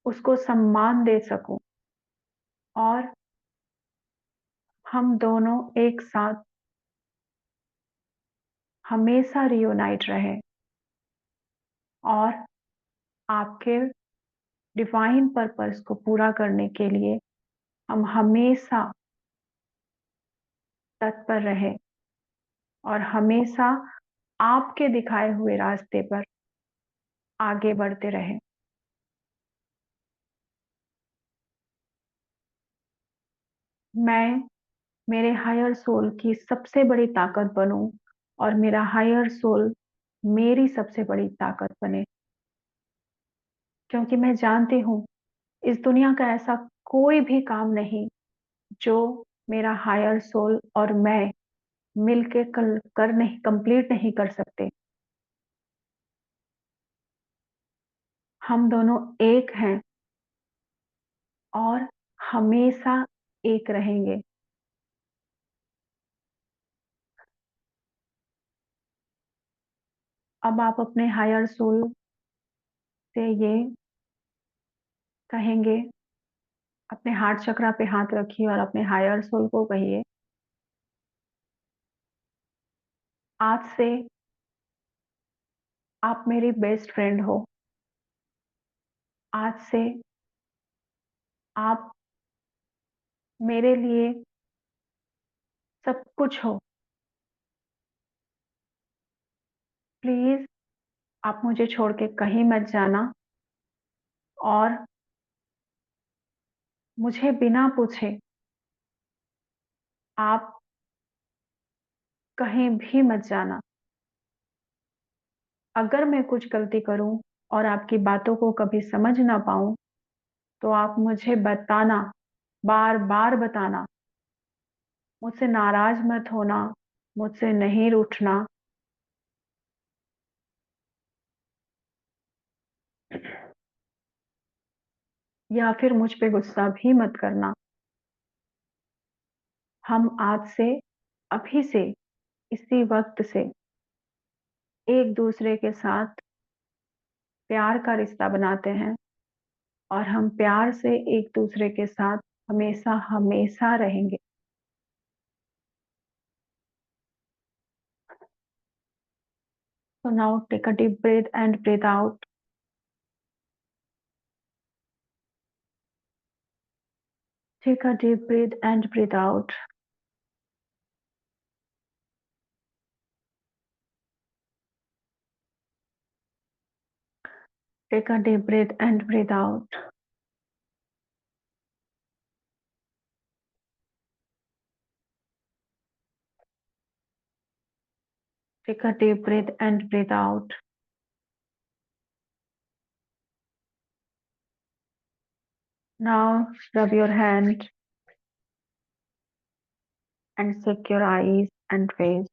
उसको सम्मान दे सकूं और हम दोनों एक साथ हमेशा रियूनाइट रहे और आपके डिवाइन पर्पस को पूरा करने के लिए हम हमेशा तत्पर रहे और हमेशा आपके दिखाए हुए रास्ते पर आगे बढ़ते रहे। मैं मेरे हायर सोल की सबसे बड़ी ताकत बनूं और मेरा हायर सोल मेरी सबसे बड़ी ताकत बने, क्योंकि मैं जानती हूँ इस दुनिया का ऐसा कोई भी काम नहीं जो मेरा हायर सोल और मैं मिलके कल कर नहीं कंप्लीट नहीं कर सकते। हम दोनों एक हैं और हमेशा एक रहेंगे। अब आप अपने हायर सोल से ये कहेंगे, अपने हार्ट चक्रा पे हाथ रखिए और अपने हायर सोल को कहिए, आज से आप मेरी बेस्ट फ्रेंड हो। आज से आप मेरे लिए सब कुछ हो। प्लीज आप मुझे छोड़ के कहीं मत जाना और मुझे बिना पूछे आप कहीं भी मत जाना। अगर मैं कुछ गलती करूं और आपकी बातों को कभी समझ ना पाऊं तो आप मुझे बताना, बार बार बताना। मुझसे नाराज मत होना, मुझसे नहीं रूठना। या फिर मुझ पे गुस्सा भी मत करना। हम आज से, अभी से, इसी वक्त से एक दूसरे के साथ प्यार का रिश्ता बनाते हैं और हम प्यार से एक दूसरे के साथ हमेशा हमेशा रहेंगे। So now take a deep breath and breathe out. Take a deep breath and breathe out. Take a deep breath and breathe out. Take a deep breath and breathe out. Now rub your hand and shake your eyes and face.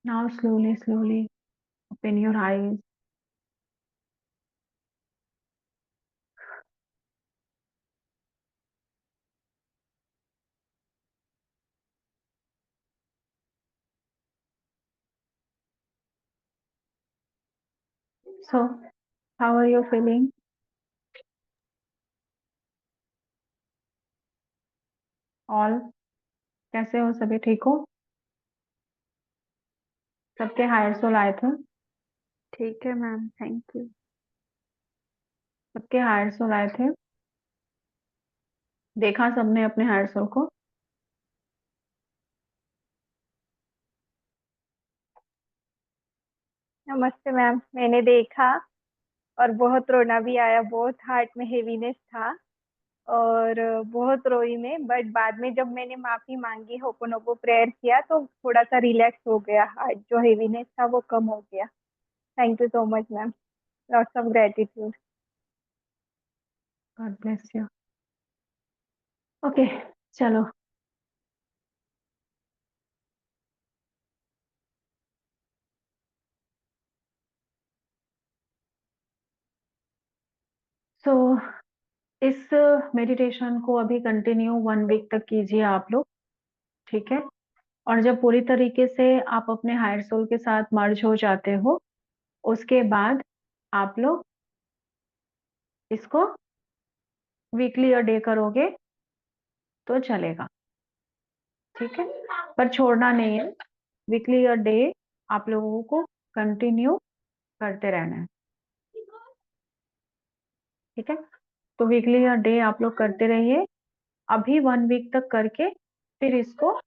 Now slowly, slowly open your eyes. So, how are you feeling? All कैसे हो? सभी ठीक हो? सबके higher soul आए थे? ठीक है मैम, थैंक यू। सबके हायर सोल आए थे? देखा सबने अपने हायर सोल को? नमस्ते मैम, मैंने देखा और बहुत रोना भी आया, बहुत हार्ट में हेवीनेस था और बहुत रोई मैं। बट बाद में जब मैंने माफी मांगी, होपोनोपो प्रेयर किया तो थोड़ा सा रिलैक्स हो गया, हार्ट जो हेवीनेस था वो कम हो गया। Thank you so much ma'am, lots of gratitude. God bless you. Okay, चलो। सो इस मेडिटेशन को अभी कंटिन्यू 1 वीक तक कीजिए आप लोग, ठीक है? और जब पूरी तरीके से आप अपने हायर सोल के साथ मर्ज हो जाते हो, उसके बाद आप लोग इसको वीकली या डे करोगे तो चलेगा, ठीक है? पर छोड़ना नहीं है। वीकली या डे आप लोगों को कंटिन्यू करते रहना है, ठीक है। तो वीकली या डे आप लोग करते रहिए, अभी 1 वीक तक करके फिर इसको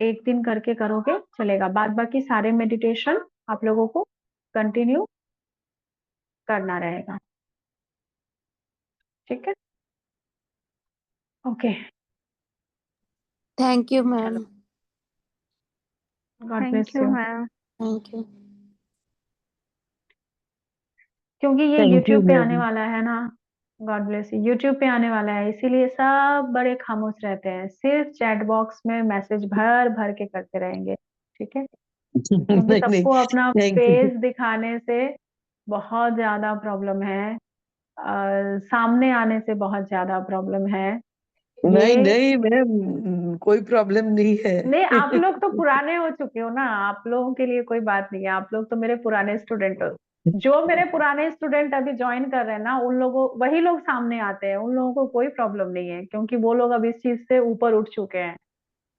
1 दिन करके करोगे चलेगा, बाद बाकी सारे मेडिटेशन आप लोगों को कंटिन्यू करना रहेगा, ठीक है। ओके, थैंक यू चलो, ma'am. God thank bless you you. Ma'am. Thank you. क्योंकि ये थैंक यू यूट्यूब पे आने मैम। वाला है ना, गॉड ब्लेस यू, यूट्यूब पे आने वाला है, इसीलिए सब बड़े खामोश रहते हैं, सिर्फ चैट बॉक्स में मैसेज भर भर के करते रहेंगे, ठीक है। क्योंकि नहीं नहीं, सबको अपना थैंक यू। फेस दिखाने से बहुत ज्यादा प्रॉब्लम है, सामने आने से बहुत ज्यादा प्रॉब्लम है नहीं ये। नहीं मैम, कोई प्रॉब्लम नहीं नहीं, आप है। लोग तो पुराने हो चुके हो ना, आप लोगों के लिए कोई बात नहीं है, आप लोग तो मेरे पुराने स्टूडेंट हो। जो मेरे पुराने स्टूडेंट अभी ज्वाइन कर रहे हैं ना, उन लोगों वही लोग सामने आते हैं, उन लोगों को कोई प्रॉब्लम नहीं है, क्योंकि वो लोग अब इस चीज से ऊपर उठ चुके हैं।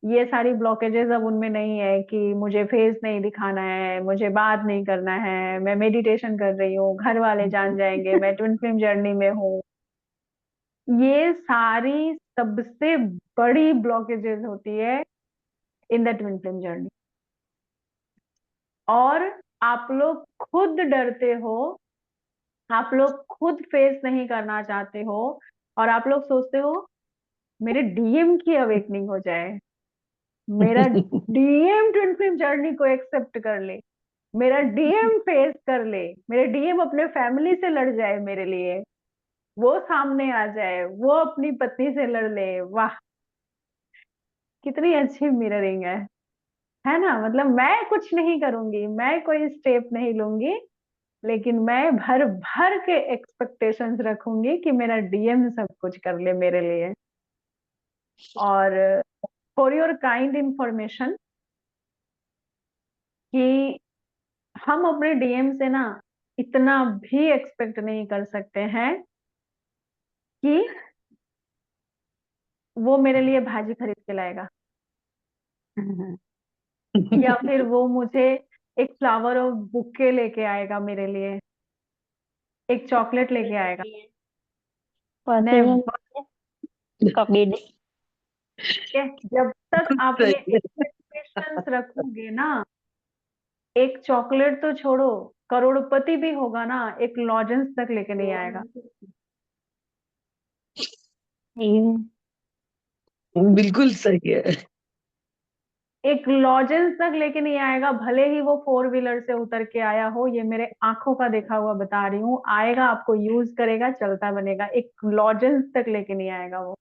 ये सारी ब्लॉकेजेस अब उनमें नहीं है कि मुझे फेस नहीं दिखाना है, मुझे बात नहीं करना है, मैं मेडिटेशन कर रही हूँ, घर वाले जान जाएंगे मैं ट्विन फ्लेम जर्नी में हूँ। ये सारी सबसे बड़ी ब्लॉकेजेस होती है in the twin flame journey, और आप लोग खुद डरते हो, आप लोग खुद फेस नहीं करना चाहते हो, और आप लोग सोचते हो मेरे डीएम की अवेकनिंग हो जाए, मेरा डीएम ट्विन फ्लेम जर्नी को एक्सेप्ट कर ले, मेरा डीएम फेस कर ले, मेरे डीएम अपने फैमिली से लड़ जाए मेरे लिए, वो सामने आ जाए, वो अपनी पत्नी से लड़ ले। वाह, कितनी अच्छी मिररिंग है ना। मतलब मैं कुछ नहीं करूंगी, मैं कोई स्टेप नहीं लूंगी, लेकिन मैं भर भर के एक्सपेक्टेशंस रखूंगी कि मेरा डीएम सब कुछ कर ले मेरे लिए। और फॉर योर काइंड इंफॉर्मेशन कि हम अपने डीएम से ना इतना भी एक्सपेक्ट नहीं कर सकते हैं कि वो मेरे लिए भाजी खरीद के लाएगा, या फिर वो मुझे एक फ्लावर और बुके लेके आएगा मेरे लिए, एक चॉकलेट लेके आएगा। नेवर। कॉपी। जब तक आप ये सही है। एक्सपेक्टेशंस रखोगे ना, एक चॉकलेट तो छोड़ो, करोड़पति भी होगा ना, एक लॉजेंस तक लेके नहीं आएगा। बिल्कुल सही है। एक लॉजेंस तक लेके नहीं आएगा, भले ही वो 4 व्हीलर से उतर के आया हो, ये मेरे आंखों का देखा हुआ बता रही हूँ, आएगा, आपको यूज करेगा, चलता बनेगा, एक लॉजेंस तक लेके नहीं आएगा वो।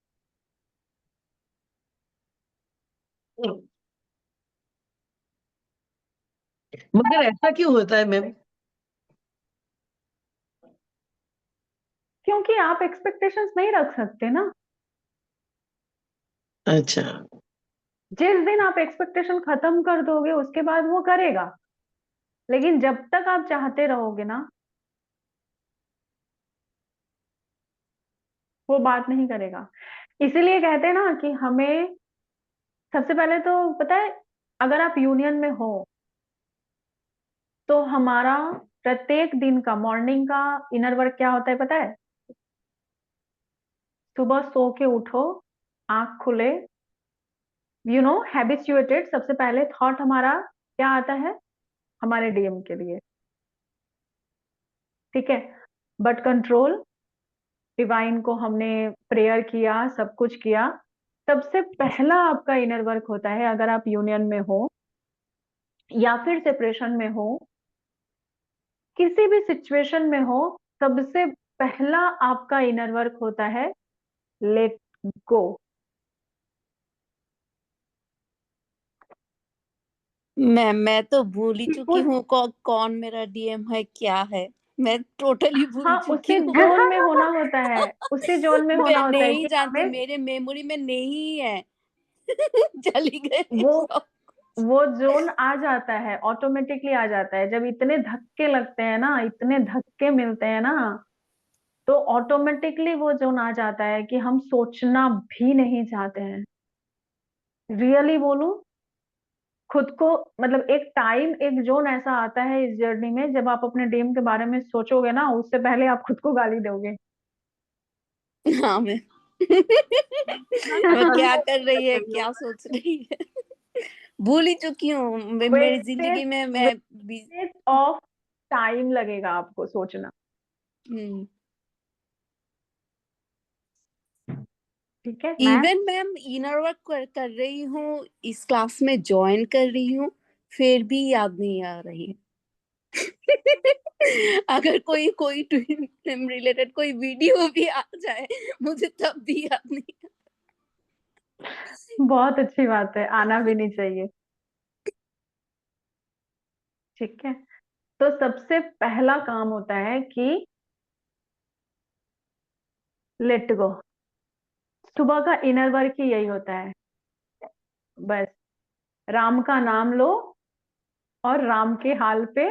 मगर ऐसा क्यों होता है मैम? क्योंकि आप एक्सपेक्टेशंस नहीं रख सकते ना। अच्छा। जिस दिन आप एक्सपेक्टेशन खत्म कर दोगे उसके बाद वो करेगा, लेकिन जब तक आप चाहते रहोगे ना, वो बात नहीं करेगा। इसीलिए कहते हैं ना कि हमें सबसे पहले तो पता है, अगर आप यूनियन में हो तो हमारा प्रत्येक दिन का मॉर्निंग का इनर वर्क क्या होता है पता है? सुबह सो के उठो, आंख खुले, हैबिचुएटेड, सबसे पहले थॉट हमारा क्या आता है? हमारे डीएम के लिए, ठीक है। बट कंट्रोल, डिवाइन को हमने प्रेयर किया, सब कुछ किया, सबसे पहला आपका इनर वर्क होता है, अगर आप यूनियन में हो या फिर सेपरेशन में हो, किसी भी सिचुएशन में हो, सबसे पहला आपका इनर वर्क होता है लेट गो। मैं तो भूल ही चुकी उस हूँ कौन मेरा डीएम है, क्या है। मैं टोटली भूल हाँ, चुकी उसी हूँ। जोन में होना होता है, उसी जोन में होना मैं होता है नहीं कि जानती, हमें मेरे मेमोरी में नहीं है। चली गई वो सब। वो जोन आ जाता है, ऑटोमेटिकली आ जाता है, जब इतने धक्के लगते हैं ना, इतने धक्के मिलते हैं ना, तो ऑटोमेटिकली वो जोन आ जाता है कि हम सोचना भी नहीं चाहते हैं। रियली बोलूं, खुद को, मतलब एक टाइम, एक जोन ऐसा आता है इस जर्नी में जब आप अपने ड्रीम के बारे में सोचोगे ना, उससे पहले आप खुद को गाली दोगे। हाँ मैं इतना वो क्या खतरनाक कर रही है, है क्या सोच रही है, भूल ही चुकी हूँ मेरी वेस्टेज, जिंदगी में मैं भी। वेस्टेज ऑफ टाइम लगेगा आपको सोचना। हम्म। ठीक है। Ma'am, even ma'am inner work कर रही हूँ, इस क्लास में ज्वाइन कर रही हूँ, फिर भी याद नहीं आ रही है। अगर कोई कोई ट्विन फ्लेम रिलेटेड कोई वीडियो भी आ जाए, मुझे तब भी याद नहीं। बहुत अच्छी बात है, आना भी नहीं चाहिए। ठीक है। तो सबसे पहला काम होता है कि लेट गो। सुबह का इनर वर्क ही यही होता है, बस राम का नाम लो और राम के हाल पे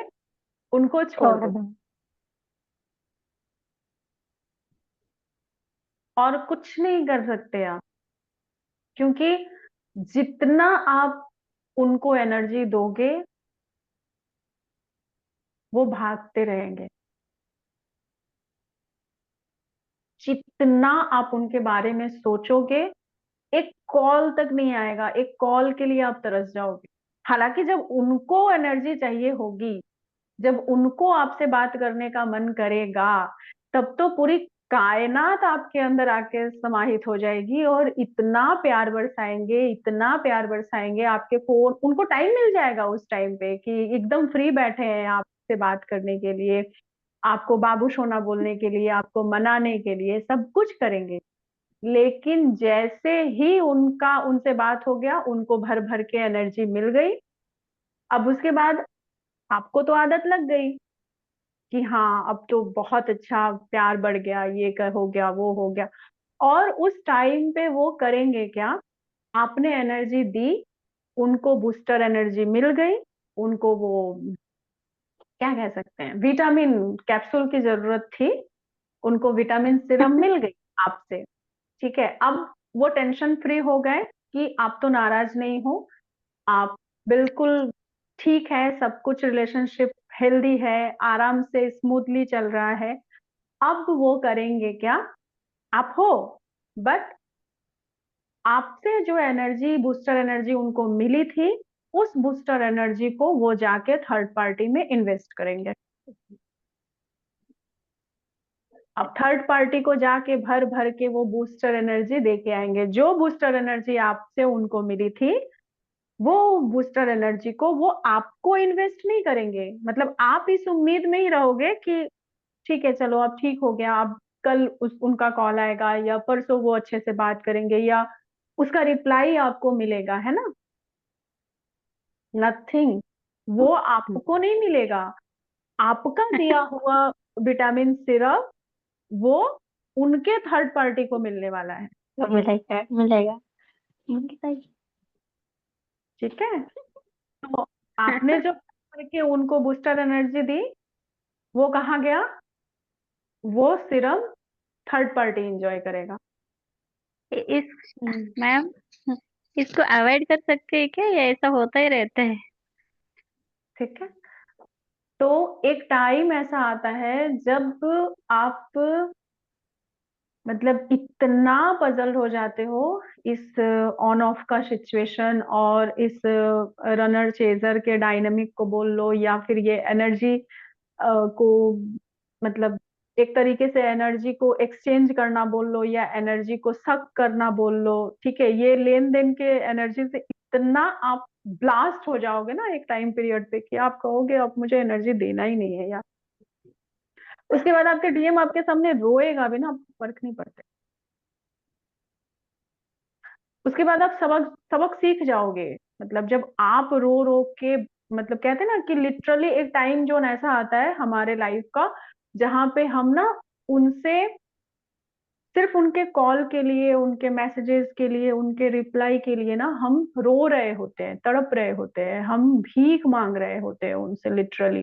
उनको छोड़ छोड़ दो, दो। और कुछ नहीं कर सकते आप, क्योंकि जितना आप उनको एनर्जी दोगे वो भागते रहेंगे। जितना आप उनके बारे में सोचोगे, एक कॉल तक नहीं आएगा, एक कॉल के लिए आप तरस जाओगे। हालांकि जब उनको एनर्जी चाहिए होगी, जब उनको आपसे बात करने का मन करेगा, तब तो पूरी कायनात आपके अंदर आके समाहित हो जाएगी और इतना प्यार बरसाएंगे, इतना प्यार बरसाएंगे। आपके फोन, उनको टाइम मिल जाएगा उस टाइम पे कि एकदम फ्री बैठे हैं आपसे बात करने के लिए, आपको बाबू सोना बोलने के लिए, आपको मनाने के लिए, सब कुछ करेंगे। लेकिन जैसे ही उनका, उनसे बात हो गया, उनको भर भर के एनर्जी मिल गई, अब उसके बाद आपको तो आदत लग गई कि हाँ अब तो बहुत अच्छा प्यार बढ़ गया, ये कर हो गया, वो हो गया। और उस टाइम पे वो करेंगे क्या? आपने एनर्जी दी, उनको बूस्टर एनर्जी मिल गई, उनको वो क्या कह सकते हैं, विटामिन कैप्सूल की जरूरत थी, उनको विटामिन सीरम मिल गई आपसे। ठीक है। अब वो टेंशन फ्री हो गए कि आप तो नाराज नहीं हो, आप बिल्कुल ठीक है, सब कुछ रिलेशनशिप हेल्दी है, आराम से स्मूथली चल रहा है। अब वो करेंगे क्या? आप हो, बट आपसे जो एनर्जी, बूस्टर एनर्जी उनको मिली थी, उस बूस्टर एनर्जी को वो जाके थर्ड पार्टी में इन्वेस्ट करेंगे। अब थर्ड पार्टी को जाके भर भर के वो बूस्टर एनर्जी दे के आएंगे। जो बूस्टर एनर्जी आपसे उनको मिली थी, वो बूस्टर एनर्जी को वो आपको इन्वेस्ट नहीं करेंगे। मतलब आप इस उम्मीद में ही रहोगे कि ठीक है चलो अब ठीक हो गया, अब कल उनका कॉल आएगा या परसों वो अच्छे से बात करेंगे या उसका रिप्लाई आपको मिलेगा, है ना? नथिंग। वो आपको नहीं मिलेगा। आपका दिया हुआ विटामिन सिरप वो उनके थर्ड पार्टी को मिलने वाला है। तो मिलेगा मिलेगा मिलेगा। ठीक है। तो आपने जो करके उनको बूस्टर एनर्जी दी, वो कहाँ गया? वो सिर्फ थर्ड पार्टी एंजॉय करेगा। इस मैम, इसको अवॉइड कर सकते हैं क्या, या ऐसा होता ही रहता है? ठीक है। तो एक टाइम ऐसा आता है जब आप, मतलब इतना पजल हो जाते हो इस ऑन ऑफ का सिचुएशन और इस रनर चेजर के डायनामिक को बोल लो, या फिर ये एनर्जी को, मतलब एक तरीके से एनर्जी को एक्सचेंज करना बोल लो या एनर्जी को सक करना बोल लो। ठीक है। ये लेन देन के एनर्जी से इतना आप ब्लास्ट हो जाओगे ना एक टाइम पीरियड पे कि आप कहोगे अब मुझे एनर्जी देना ही नहीं है यार। उसके बाद आपके डीएम आपके सामने रोएगा भी ना, आपको फर्क नहीं पड़ता। उसके बाद आप सबक सबक सीख जाओगे। मतलब जब आप रो रो के, मतलब कहते हैं ना कि लिटरली एक टाइम जोन ऐसा आता है हमारे लाइफ का जहां पे हम ना उनसे सिर्फ उनके कॉल के लिए, उनके मैसेजेस के लिए, उनके रिप्लाई के लिए ना हम रो रहे होते हैं, तड़प रहे होते हैं, हम भीख मांग रहे होते हैं उनसे लिटरली।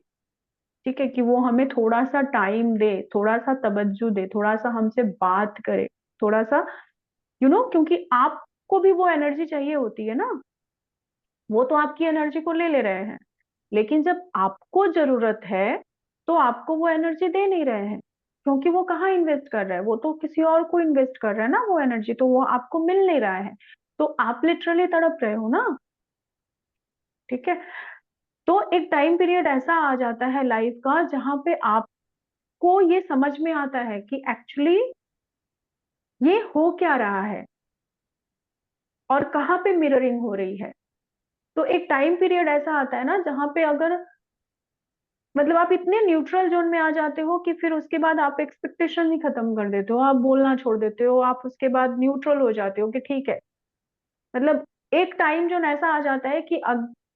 ठीक है। कि वो हमें थोड़ा सा टाइम दे, थोड़ा सा तवज्जो दे, थोड़ा सा हमसे बात करे, थोड़ा सा क्योंकि आपको भी वो एनर्जी चाहिए होती है ना। वो तो आपकी एनर्जी को ले ले रहे हैं, लेकिन जब आपको जरूरत है तो आपको वो एनर्जी दे नहीं रहे हैं, क्योंकि वो कहाँ इन्वेस्ट कर रहा है, वो तो किसी और को इन्वेस्ट कर रहा है ना वो एनर्जी, तो वो आपको मिल नहीं रहा है, तो आप लिटरली तड़प रहे हो ना। ठीक है, तो एक टाइम पीरियड ऐसा आ जाता है लाइफ का जहां पे आपको ये समझ में आता है कि एक्चुअली ये हो क्या रहा है और कहाँ पे मिररिंग हो रही है। तो एक टाइम पीरियड ऐसा आता है ना जहां पे अगर मतलब आप इतने न्यूट्रल जोन में आ जाते हो कि फिर उसके बाद आप एक्सपेक्टेशन ही खत्म कर देते हो, आप बोलना छोड़ देते हो, आप उसके बाद न्यूट्रल हो जाते हो कि ठीक है। मतलब एक टाइम जोन ऐसा आ जाता है कि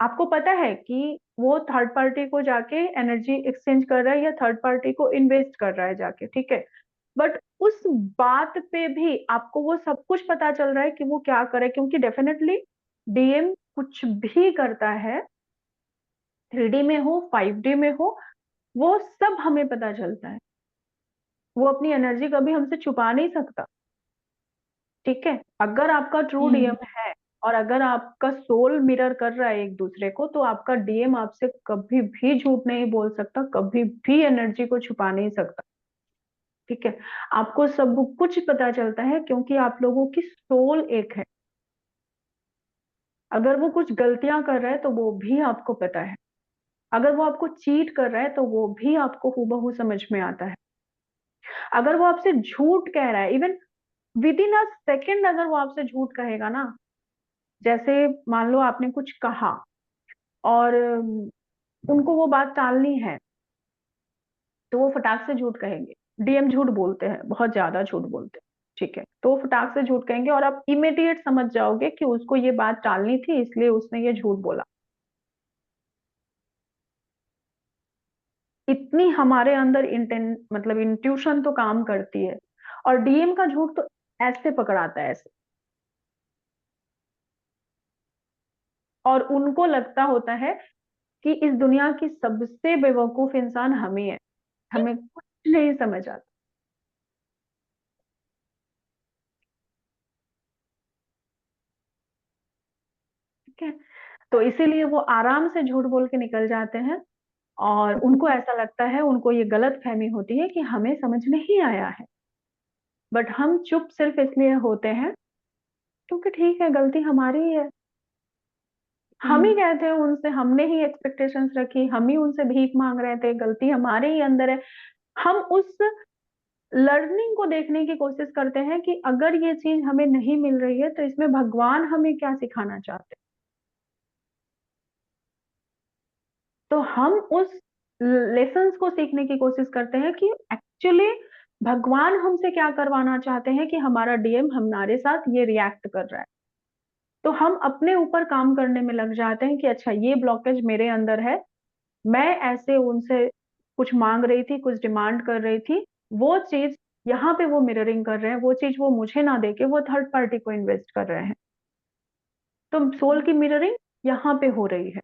आपको पता है कि वो थर्ड पार्टी को जाके एनर्जी एक्सचेंज कर रहा है या थर्ड पार्टी को इन्वेस्ट कर रहा है जाके, ठीक है। बट उस बात पे भी आपको वो सब कुछ पता चल रहा है कि वो क्या करे, क्योंकि डेफिनेटली डीएम कुछ भी करता है, 3D में हो 5D में हो, वो सब हमें पता चलता है। वो अपनी एनर्जी कभी हमसे छुपा नहीं सकता। ठीक है, अगर आपका ट्रू डीएम है और अगर आपका सोल मिरर कर रहा है एक दूसरे को, तो आपका डीएम आपसे कभी भी झूठ नहीं बोल सकता, कभी भी एनर्जी को छुपा नहीं सकता। ठीक है, आपको सब कुछ पता चलता है क्योंकि आप लोगों की सोल एक है। अगर वो कुछ गलतियां कर रहा है तो वो भी आपको पता है, अगर वो आपको चीट कर रहा है तो वो भी आपको हूबहू समझ में आता है, अगर वो आपसे झूठ कह रहा है, even with in a second अगर वो आपसे झूठ कहेगा ना, जैसे मान लो आपने कुछ कहा और उनको वो बात टालनी है, तो वो फटाक से झूठ कहेंगे। डीएम झूठ बोलते हैं, बहुत ज्यादा झूठ बोलते हैं। ठीक है, तो वो फटाक से झूठ कहेंगे और आप इमीडिएट समझ जाओगे कि उसको ये बात टालनी थी, इसलिए उसने ये झूठ बोला। इतनी हमारे अंदर मतलब इंट्यूशन तो काम करती है। और डीएम का झूठ तो ऐसे पकड़ाता है, ऐसे। और उनको लगता होता है कि इस दुनिया की सबसे बेवकूफ इंसान हम ही है, हमें कुछ नहीं समझ आता। ठीक है, तो इसीलिए वो आराम से झूठ बोल के निकल जाते हैं, और उनको ऐसा लगता है, उनको ये गलत फहमी होती है कि हमें समझ नहीं आया है। बट हम चुप सिर्फ इसलिए होते हैं क्योंकि ठीक है, गलती हमारी ही है। हम ही कहते हैं उनसे, हमने ही एक्सपेक्टेशंस रखी, हम ही उनसे भीख मांग रहे थे, गलती हमारे ही अंदर है। हम उस लर्निंग को देखने की कोशिश करते हैं कि अगर ये चीज हमें नहीं मिल रही है तो इसमें भगवान हमें क्या सिखाना चाहते हैं। तो हम उस लेसन्स को सीखने की कोशिश करते हैं कि एक्चुअली भगवान हमसे क्या करवाना चाहते हैं कि हमारा डीएम हमारे साथ ये रिएक्ट कर रहा है। तो हम अपने ऊपर काम करने में लग जाते हैं कि अच्छा, ये ब्लॉकेज मेरे अंदर है, मैं ऐसे उनसे कुछ मांग रही थी, कुछ डिमांड कर रही थी, वो चीज यहाँ पे वो मिररिंग कर रहे हैं, वो चीज वो मुझे ना देके वो थर्ड पार्टी को इन्वेस्ट कर रहे हैं। तो सोल की मिररिंग यहाँ पे हो रही है।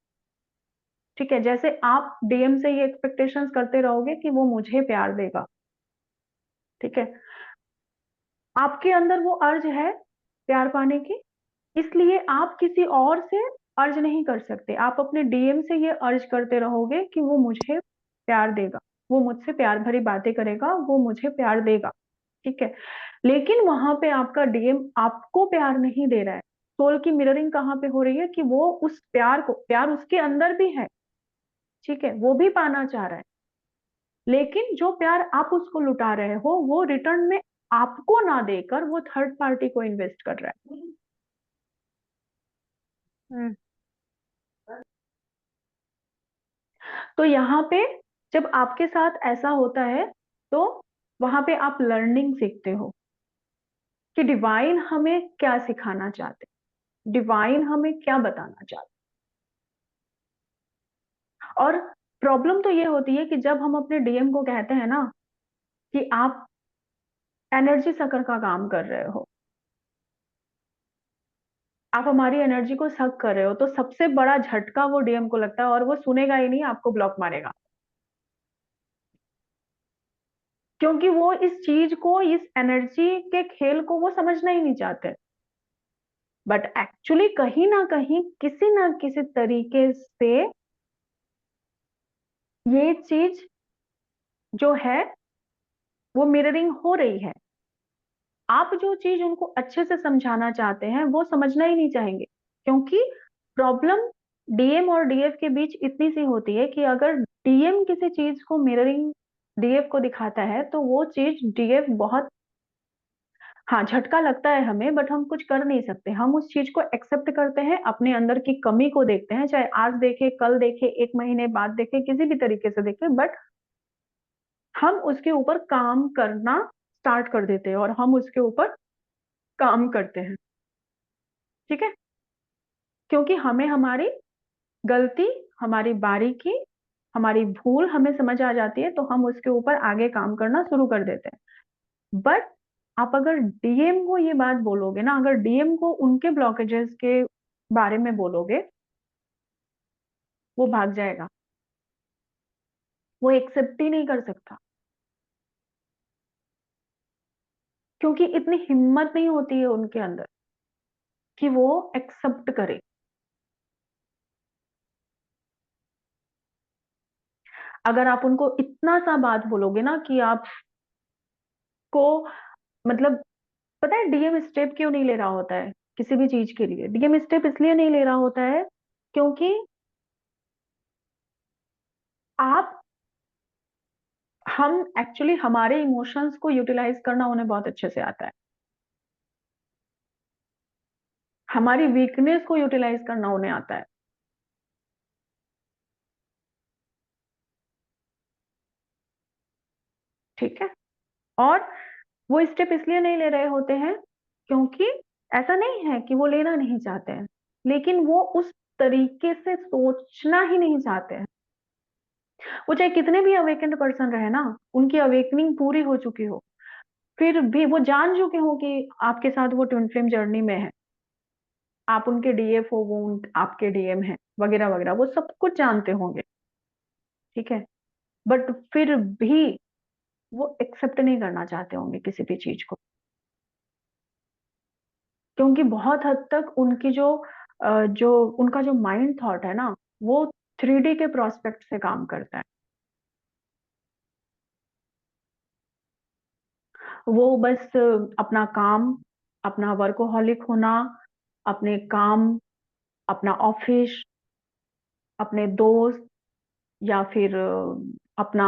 ठीक है, जैसे आप डीएम से ये एक्सपेक्टेशंस करते रहोगे कि वो मुझे प्यार देगा, ठीक है, आपके अंदर वो अर्ज है प्यार पाने की, इसलिए आप किसी और से अर्ज नहीं कर सकते, आप अपने डीएम से ये अर्ज करते रहोगे कि वो मुझे प्यार देगा, वो मुझसे प्यार भरी बातें करेगा, वो मुझे प्यार देगा। ठीक है, लेकिन वहां पे आपका डीएम आपको प्यार नहीं दे रहा है। सोल की मिररिंग कहाँ पे हो रही है कि वो उस प्यार को, प्यार उसके अंदर भी है, ठीक है, वो भी पाना चाह रहा है, लेकिन जो प्यार आप उसको लुटा रहे हो वो रिटर्न में आपको ना देकर वो थर्ड पार्टी को इन्वेस्ट कर रहा है। हम्म। तो यहाँ पे जब आपके साथ ऐसा होता है, तो वहां पे आप लर्निंग सीखते हो कि डिवाइन हमें क्या सिखाना चाहते, डिवाइन हमें क्या बताना चाहते। और प्रॉब्लम तो ये होती है कि जब हम अपने डीएम को कहते हैं ना कि आप एनर्जी सकर का काम कर रहे हो, आप हमारी एनर्जी को सक कर रहे हो, तो सबसे बड़ा झटका वो डीएम को लगता है और वो सुनेगा ही नहीं, आपको ब्लॉक मारेगा। क्योंकि वो इस चीज को, इस एनर्जी के खेल को वो समझना ही नहीं चाहते। बट एक्चुअली कहीं ना कहीं किसी ना किसी तरीके से ये चीज जो है वो मिररिंग हो रही है। आप जो चीज उनको अच्छे से समझाना चाहते हैं वो समझना ही नहीं चाहेंगे, क्योंकि प्रॉब्लम डीएम और डीएफ के बीच इतनी सी होती है कि अगर डीएम किसी चीज को मिररिंग डीएफ को दिखाता है तो वो चीज डीएफ बहुत, हाँ झटका लगता है हमें, बट हम कुछ कर नहीं सकते। हम उस चीज को एक्सेप्ट करते हैं, अपने अंदर की कमी को देखते हैं, चाहे आज देखे, कल देखे, एक महीने बाद देखे, किसी भी तरीके से देखे, बट हम उसके ऊपर काम करना स्टार्ट कर देते हैं और हम उसके ऊपर काम करते हैं। ठीक है, क्योंकि हमें हमारी गलती, हमारी बारीकी, हमारी भूल हमें समझ आ जाती है, तो हम उसके ऊपर आगे काम करना शुरू कर देते हैं। बट आप अगर डीएम को ये बात बोलोगे ना, अगर डीएम को उनके ब्लॉकेजेस के बारे में बोलोगे, वो भाग जाएगा, वो एक्सेप्ट ही नहीं कर सकता, क्योंकि इतनी हिम्मत नहीं होती है उनके अंदर कि वो एक्सेप्ट करे। अगर आप उनको इतना सा बात बोलोगे ना कि आपको, मतलब, पता है डीएम स्टेप क्यों नहीं ले रहा होता है किसी भी चीज के लिए? डीएम स्टेप इसलिए नहीं ले रहा होता है क्योंकि आप, हम एक्चुअली हमारे इमोशंस को यूटिलाइज करना उन्हें बहुत अच्छे से आता है, हमारी वीकनेस को यूटिलाइज करना उन्हें आता है। ठीक है, और वो स्टेप इसलिए नहीं ले रहे होते हैं क्योंकि ऐसा नहीं है कि वो लेना नहीं चाहते हैं, लेकिन वो उस तरीके से सोचना ही नहीं चाहते हैं। वो चाहे कितने भी अवेकेंड पर्सन रहे ना, उनकी अवेकनिंग पूरी हो चुकी हो, फिर भी वो जान चुके हो कि आपके साथ वो ट्विन फ्लेम जर्नी में है, आप उनके डीएफ हो, वो आपके डीएम है, वगैरह वगैरह, वो सब कुछ जानते होंगे। ठीक है, बट फिर भी वो एक्सेप्ट नहीं करना चाहते होंगे किसी भी चीज को, क्योंकि बहुत हद तक उनकी जो उनका जो माइंड थॉट है ना, वो 3D के प्रोस्पेक्ट से काम करता है। वो बस अपना काम, अपना वर्कोहॉलिक होना, अपने काम, अपना ऑफिस, अपने दोस्त, या फिर अपना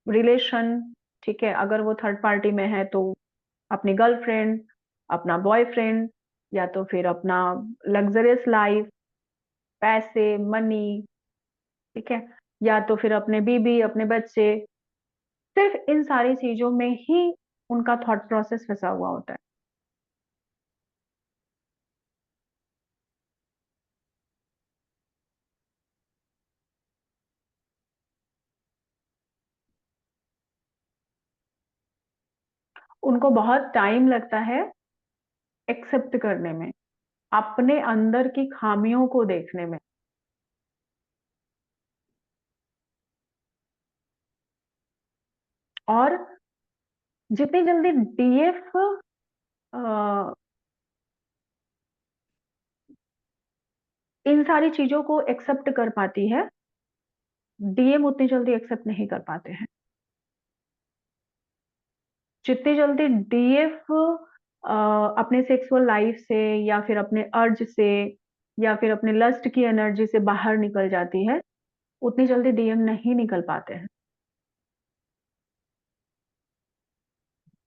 रिलेशन, ठीक है, अगर वो थर्ड पार्टी में है तो अपनी गर्लफ्रेंड, अपना बॉयफ्रेंड, या तो फिर अपना लग्जरियस लाइफ, पैसे, मनी, ठीक है, या तो फिर अपने बीबी, अपने बच्चे, सिर्फ इन सारी चीजों में ही उनका थॉट प्रोसेस फंसा हुआ होता है। उनको बहुत टाइम लगता है एक्सेप्ट करने में, अपने अंदर की खामियों को देखने में। और जितनी जल्दी डीएफ इन सारी चीजों को एक्सेप्ट कर पाती है, डीएम उतनी जल्दी एक्सेप्ट नहीं कर पाते हैं। जितनी जल्दी डीएफ अपने सेक्सुअल लाइफ से, या फिर अपने अर्ज से, या फिर अपने लस्ट की एनर्जी से बाहर निकल जाती है, उतनी जल्दी डीएम नहीं निकल पाते हैं।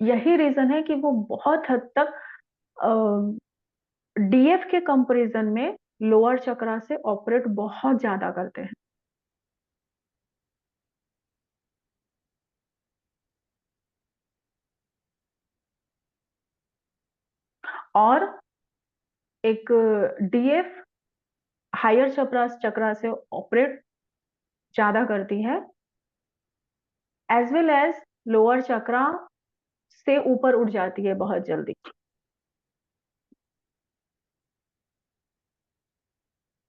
यही रीजन है कि वो बहुत हद तक डीएफ के कंपैरिजन में लोअर चक्रा से ऑपरेट बहुत ज्यादा करते हैं। और एक डीएफ हायर चक्रा चक्रा से ऑपरेट ज्यादा करती है, एज वेल एज लोअर चक्रा से ऊपर उठ जाती है बहुत जल्दी।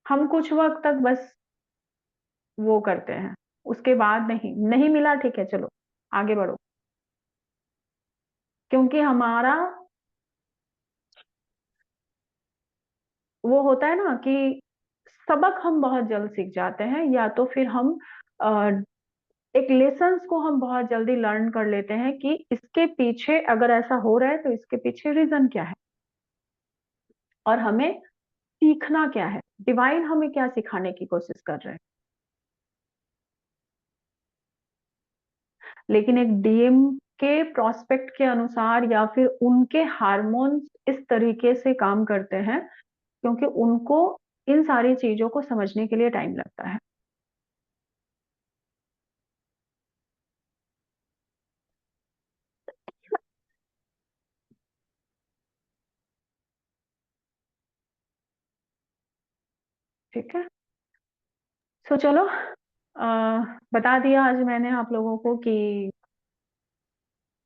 हम कुछ वक्त तक बस वो करते हैं, उसके बाद नहीं, नहीं मिला ठीक है चलो आगे बढ़ो, क्योंकि हमारा वो होता है ना कि सबक हम बहुत जल्द सीख जाते हैं, या तो फिर हम अ, एक लेसन्स को हम बहुत जल्दी लर्न कर लेते हैं कि इसके पीछे अगर ऐसा हो रहा है तो इसके पीछे रीजन क्या है और हमें सीखना क्या है, डिवाइन हमें क्या सिखाने की कोशिश कर रहे हैं। लेकिन एक डीएम के प्रोस्पेक्ट के अनुसार या फिर उनके हार्मोन्स इस तरीके से काम करते हैं क्योंकि उनको इन सारी चीजों को समझने के लिए टाइम लगता है। ठीक है, सो चलो, बता दिया आज मैंने आप लोगों को कि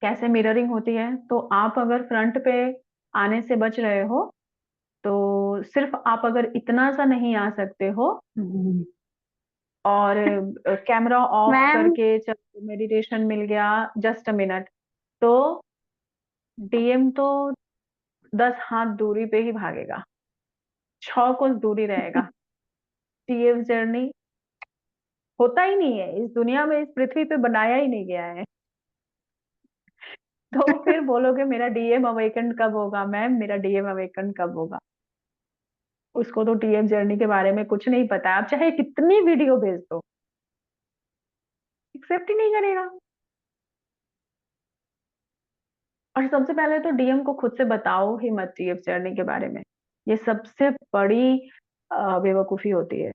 कैसे मिररिंग होती है। तो आप अगर फ्रंट पे आने से बच रहे हो तो सिर्फ आप अगर इतना सा नहीं आ सकते हो और कैमरा ऑफ मैम करके चलो मेडिटेशन मिल गया, जस्ट अ मिनट, तो डीएम तो 10 हाथ दूरी पे ही भागेगा, 6 कोस दूरी रहेगा। टीएफ जर्नी होता ही नहीं है इस दुनिया में, इस पृथ्वी पे बनाया ही नहीं गया है। तो फिर बोलोगे मेरा डीएम अवेकन कब होगा मैम, मेरा डीएम अवेकन कब होगा? उसको तो टीएफ जर्नी के बारे में कुछ नहीं पता, आप चाहे कितनी वीडियो भेज दो एक्सेप्ट ही नहीं करेगा। और सबसे पहले तो डीएम को खुद से बताओ ही मत टीएफ जर्नी के बारे में, ये सबसे बड़ी बेवकूफी होती है,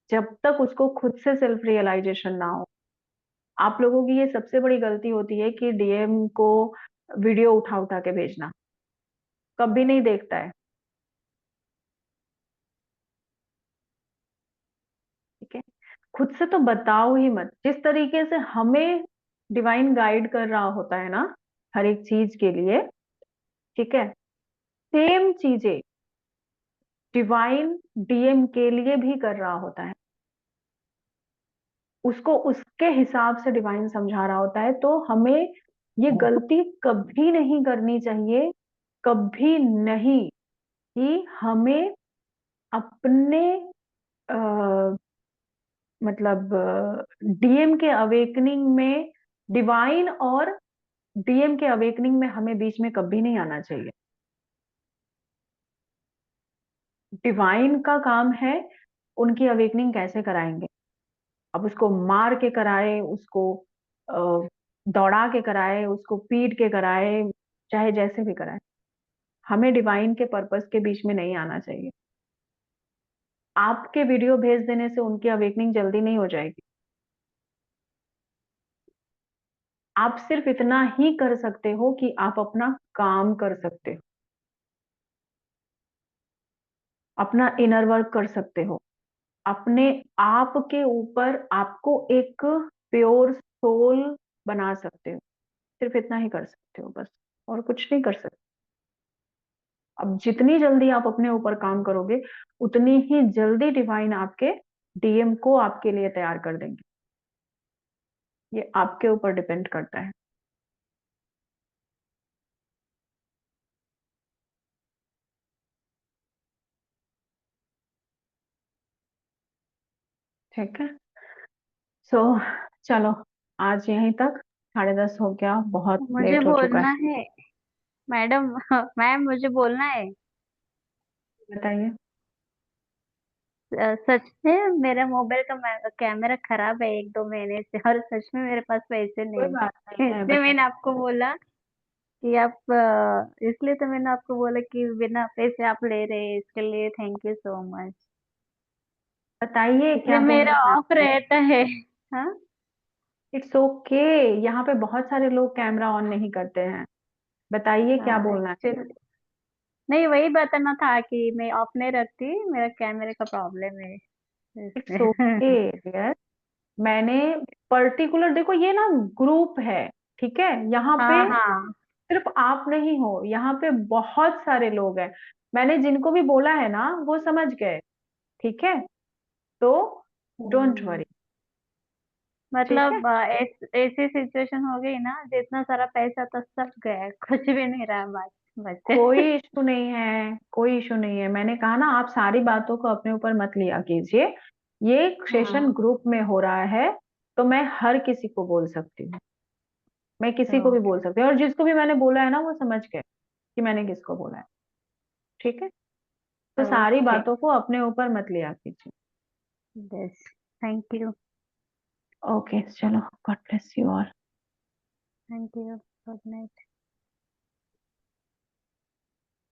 जब तक उसको खुद से सेल्फ रियलाइजेशन ना हो। आप लोगों की ये सबसे बड़ी गलती होती है कि डीएम को वीडियो उठा उठा के भेजना, कभी नहीं देखता है। ठीक है, खुद से तो बताओ ही मत। जिस तरीके से हमें डिवाइन गाइड कर रहा होता है ना हर एक चीज के लिए, ठीक है, सेम चीजें डिवाइन डीएम के लिए भी कर रहा होता है। उसको उसके हिसाब से डिवाइन समझा रहा होता है। तो हमें ये गलती कभी नहीं करनी चाहिए, कभी नहीं, कि हमें अपने आ, मतलब डीएम के अवेकनिंग में, डिवाइन और डीएम के अवेकनिंग में हमें बीच में कभी नहीं आना चाहिए। डिवाइन का काम है उनकी अवेकनिंग कैसे कराएंगे। अब उसको मार के कराए, उसको अ, दौड़ा के कराए, उसको पीट के कराए, चाहे जैसे भी कराए, हमें डिवाइन के पर्पस के बीच में नहीं आना चाहिए। आपके वीडियो भेज देने से उनकी अवेकनिंग जल्दी नहीं हो जाएगी। आप सिर्फ इतना ही कर सकते हो कि आप अपना काम कर सकते हो, अपना इनर वर्क कर सकते हो, अपने आप के ऊपर आपको एक प्योर सोल बना सकते हो। सिर्फ इतना ही कर सकते हो बस, और कुछ नहीं कर सकते। अब जितनी जल्दी आप अपने ऊपर काम करोगे उतनी ही जल्दी डिवाइन आपके डीएम को आपके लिए तैयार कर देंगे। ये आपके ऊपर डिपेंड करता है। ठीक है, सो चलो, आज यहीं तक, 10:30 हो गया, बहुत मुझे लेट हो चुका बोलना है। है मैडम। मैम मुझे बोलना है। बताइए। सच में मेरा मोबाइल का कैमरा खराब है 1-2 महीने से, और सच में मेरे पास पैसे कोई नहीं बात नहीं है। है, इसलिए मैंने बताइए। आपको बोला कि आप इसलिए तो मैंने आपको बोला कि बिना पैसे आप ले रहे हैं, इसके लिए थैंक यू सो मच। बताइए इसलिए क्या मेरा बोलना है ऑफ आपको। रहता है। हाँ। इट्स ओके, यहाँ पे बहुत सारे लोग कैमरा ऑन नहीं करते हैं। बताइए क्या बोलना है। एक्चुअली नहीं, वही बताना था कि मैं ऑफ नहीं रखती, मेरा कैमरे का प्रॉब्लम है इट्स ओके इसलिए। डियर। मैंने पर्टिकुलर, देखो ये ना ग्रुप है, ठीक है, यहाँ पे हाँ हाँ। सिर्फ आप नहीं हो, यहाँ पे बहुत सारे लोग हैं। मैंने जिनको भी बोला है ना वो समझ गए, ठीक है, तो डोंट हम्म, वरी। ठीक है, मतलब ऐसी सिचुएशन हो गई ना, जितना सारा पैसा था सब गया, कुछ भी नहीं रहा बस। बच्चे कोई इशू नहीं है, कोई इशू नहीं है। मैंने कहा ना, आप सारी बातों को अपने ऊपर मत लिया कीजिए। ये सेशन हाँ ग्रुप में हो रहा है, तो मैं हर किसी को बोल सकती हूँ, मैं किसी को भी बोल ओके सकती हूँ, और जिसको भी मैंने बोला है ना, वो समझ गए कि मैंने किसको बोला है। ठीक है, तो सारी ओके बातों को अपने ऊपर मत लिया कीजिए। यस थैंक यू ओके, चलो, God bless you all. Thank you good night